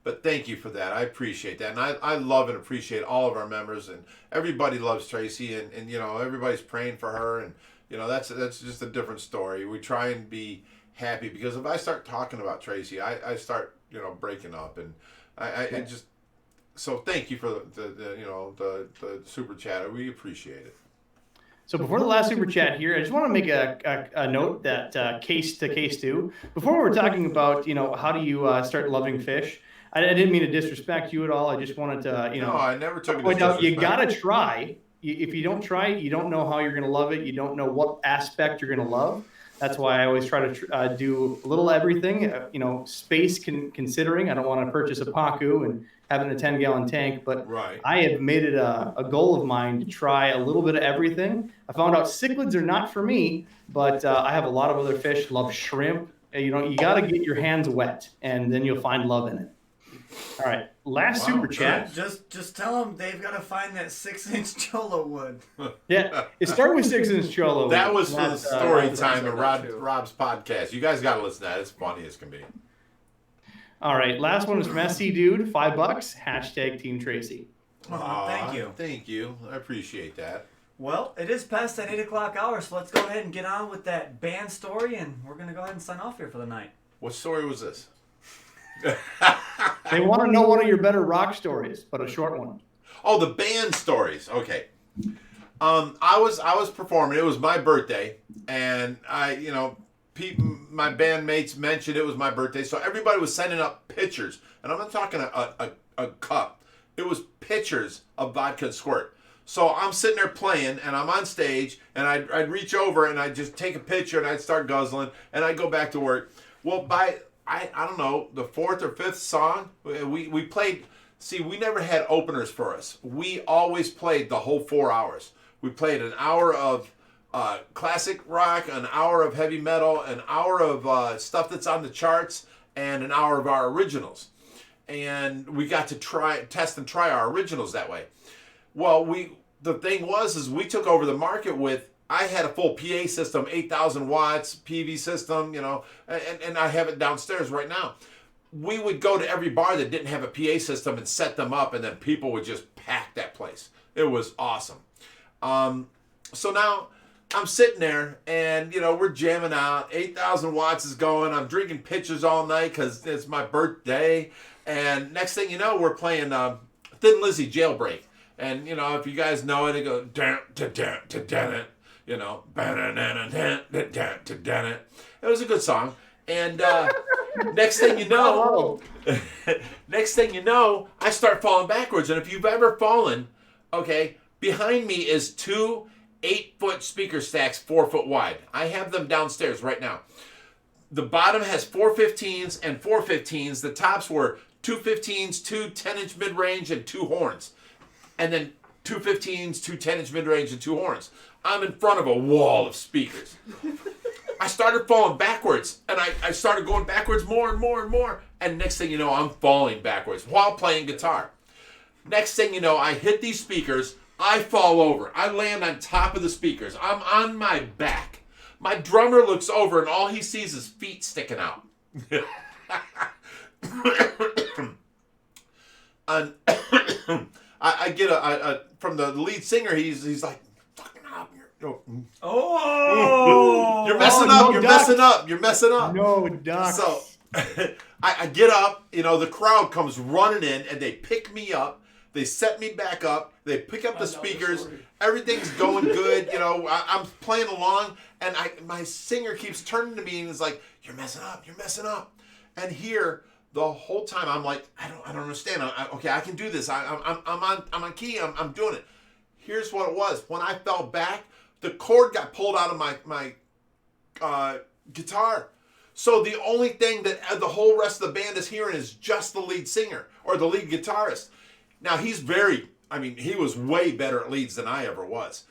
But thank you for that. I appreciate that. And I love and appreciate all of our members, and everybody loves Tracy, and everybody's praying for her, and that's just a different story. We try and be happy because if I start talking about Tracy, I start breaking up, and I just. So thank you for the super chat. We appreciate it. So before the last super chat here, I just want to make a note that case to case two. Before we were talking about how do you start loving fish, I didn't mean to disrespect you at all. I just wanted to No, I never took it as point out you disrespect. gotta try. If you don't try it, you don't know how you're gonna love it. You don't know what aspect you're gonna love. That's why I always try to do a little everything. Space considering. I don't want to purchase a Pacu and having a 10-gallon tank, but Right. I have made it a goal of mine to try a little bit of everything. I found out cichlids are not for me, but I have a lot of other fish. Love shrimp. You got to get your hands wet, and then you'll find love in it. All right, last super chat. Just tell them they've got to find that 6-inch cholo wood. Yeah, it started with 6-inch cholo. That was for the story Robbz time said and that too. Robb's podcast. You guys got to listen to that. It's funny as can be. All right, last one is from SC Dude, $5. # Team Tracy. Thank you. Thank you. I appreciate that. Well, it is past that 8 o'clock hour, so let's go ahead and get on with that band story, and we're going to go ahead and sign off here for the night. What story was this? They want to know one of your better rock stories, but a short one. Oh, the band stories. Okay. I was performing. It was my birthday, and my bandmates mentioned it was my birthday, so everybody was sending up pictures, and I'm not talking a cup. It was pictures of vodka and squirt. So I'm sitting there playing, and I'm on stage, and I'd reach over and I'd just take a picture, and I'd start guzzling, and I'd go back to work. Well, by I don't know, the 4th or 5th song, we played. See, we never had openers for us. We always played the whole 4 hours. We played an hour of classic rock, an hour of heavy metal, an hour of stuff that's on the charts, and an hour of our originals. And we got to test and try our originals that way. Well, the thing was we took over the market with. I had a full PA system, 8,000 watts, PV system, and I have it downstairs right now. We would go to every bar that didn't have a PA system and set them up, and then people would just pack that place. It was awesome. So now I'm sitting there, and, we're jamming out. 8,000 watts is going. I'm drinking pitchers all night because it's my birthday. And next thing you know, we're playing Thin Lizzy Jailbreak. And, if you guys know it, it goes, it was a good song. And next thing you know, I start falling backwards. And if you've ever fallen, okay, behind me is 2 8-foot speaker stacks, 4 foot wide. I have them downstairs right now. The bottom has 4 15s and 4 15s. The tops were 2 15s, 2 10-inch mid-range, and 2 horns. And then 2 15s, 2 10-inch mid-range, and 2 horns. I'm in front of a wall of speakers. I started falling backwards, and I started going backwards more and more and more. And next thing you know, I'm falling backwards while playing guitar. Next thing you know, I hit these speakers. I fall over. I land on top of the speakers. I'm on my back. My drummer looks over, and all he sees is feet sticking out. And I get a from the lead singer. He's like, "Fucking up, you're messing up. You're messing up. You're messing up." No ducks. So I get up. The crowd comes running in, and they pick me up. They set me back up. They pick up the speakers. Everything's going good. I'm playing along, and my singer keeps turning to me and is like, "You're messing up. You're messing up." And here, the whole time, I'm like, I don't understand. Okay, I can do this. I'm on key. I'm doing it. Here's what it was. When I fell back, the cord got pulled out of my guitar. So the only thing that the whole rest of the band is hearing is just the lead singer or the lead guitarist. Now, he was way better at leads than I ever was.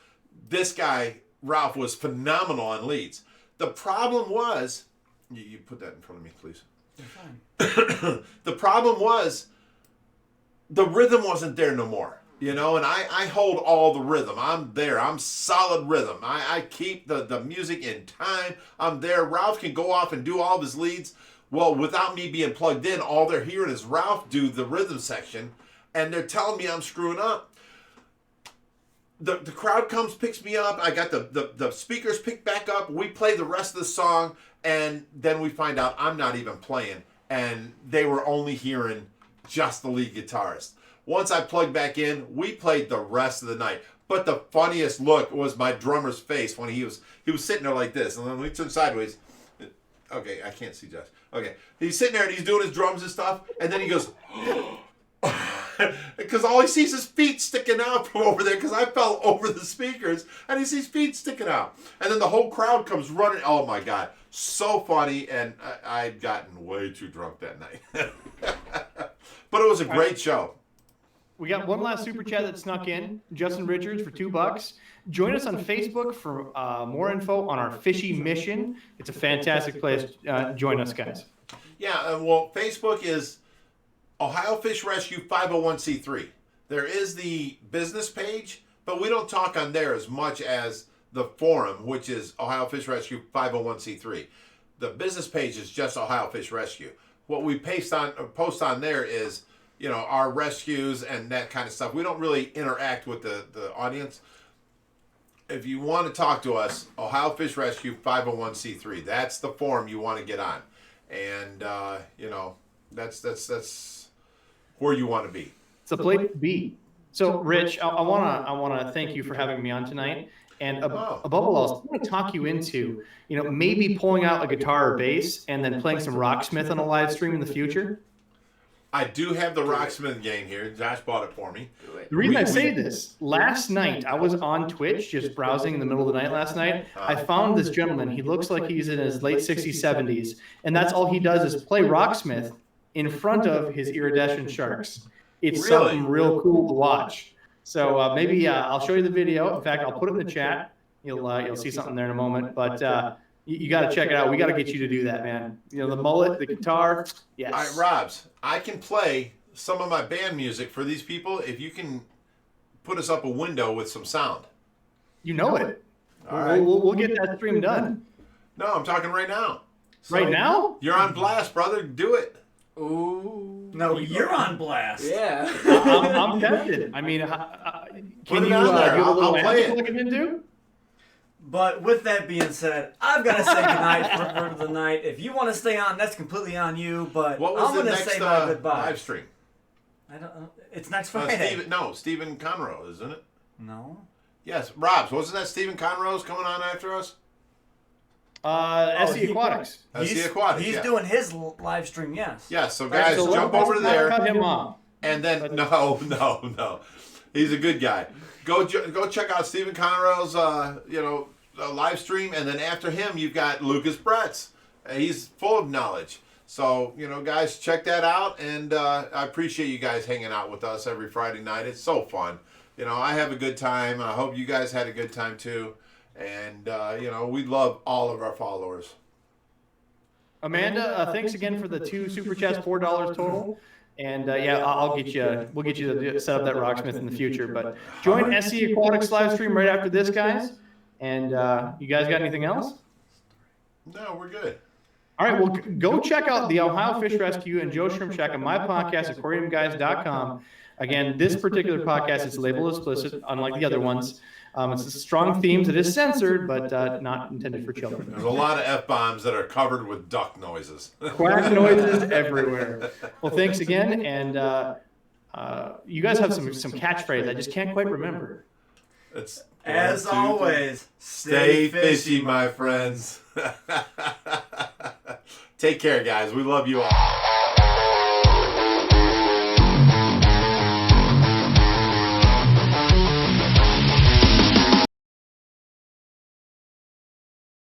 This guy, Ralph, was phenomenal on leads. The problem was, you put that in front of me, please. You're fine. The problem was, the rhythm wasn't there no more. And I hold all the rhythm. I'm there. I'm solid rhythm. I keep the music in time. I'm there. Ralph can go off and do all of his leads. Well, without me being plugged in, all they're hearing is Ralph do the rhythm section. And they're telling me I'm screwing up. The crowd comes, picks me up. I got the speakers picked back up. We play the rest of the song. And then we find out I'm not even playing. And they were only hearing just the lead guitarist. Once I plugged back in, we played the rest of the night. But the funniest look was my drummer's face when he was sitting there like this. And then we turned sideways. Okay, I can't see Josh. Okay. He's sitting there and he's doing his drums and stuff. And then he goes... Because all he sees is feet sticking out from over there because I fell over the speakers and he sees feet sticking out. And then the whole crowd comes running. Oh, my God. So funny. And I'd gotten way too drunk that night. But it was a great show. We got one last super chat that snuck in. Justin Richards for $2. Join us on Facebook for more info on our Fishy Mission. It's a fantastic place. Join us, guys. Yeah, well, Facebook is Ohio Fish Rescue 501c3. There is the business page, but we don't talk on there as much as the forum, which is Ohio Fish Rescue 501c3. The business page is just Ohio Fish Rescue. What we post on there is, our rescues and that kind of stuff. We don't really interact with the audience. If you want to talk to us, Ohio Fish Rescue 501c3. That's the forum you want to get on. And, that's where you want to be. It's a place to be. So, Rich, I wanna thank you for having me on tonight. And above all else, I want to talk you into, maybe pulling out a guitar or bass and then playing some Rocksmith on a live stream in the future. I do have the Rocksmith game here. Josh bought it for me. The reason I say this, last night I was on Twitch just browsing in the middle of the night last night. I found this gentleman. He looks like he's in his late 60s, 70s. And that's all he does is play Rocksmith in front of his iridescent sharks. It's something real cool to watch. So maybe I'll show you the video. In fact, I'll put it in the chat. You'll see something there in a moment. But you got to check it out. We got to get you to do that, man. The mullet, the guitar. Yes. All right, Robbz, I can play some of my band music for these people if you can put us up a window with some sound. You know it. All right. We'll get that stream done. No, I'm talking right now. So right now? You're on blast, brother. Do it. Ooh. No, you're on blast. Yeah. I'm tempted. I mean, can you do a little anthem like it into? But with that being said, I've got to say goodnight for the night. If you want to stay on, that's completely on you. But what was I'm going to say my goodbye. Live stream? I don't know. It's next Friday. Stephen Conroe, isn't it? No. Yes, Robbz. Wasn't that Stephen Conroe's coming on after us? SC Aquatics. SC Aquatics. He's doing his live stream, yes. Yes, so guys, jump over to there. Cut him off. And then, no. He's a good guy. Go check out Stephen Conroe's live stream, and then after him you've got Lucas Bretz. He's full of knowledge. So guys, check that out, and I appreciate you guys hanging out with us every Friday night. It's so fun. I have a good time. I hope you guys had a good time too, and we love all of our followers. Amanda, thanks again for the 2 super chats, $4 total. And we'll get you to set up that rocksmith in the future. But join SC Aquatics live stream right after this, guys. And you guys got anything else? No, we're good. All right, well, go check out the Ohio Fish Rescue and Joe Shrimp Shack on my podcast, aquariumguys.com. Again, this particular podcast is labeled explicit, unlike the other ones. It's strong themes. It is censored, but not intended for children. There's a lot of F-bombs that are covered with duck noises. Quack noises everywhere. Well, thanks again, and you guys have some catchphrase I just can't quite remember. It's As always, stay fishy, my friends. Take care, guys. We love you all.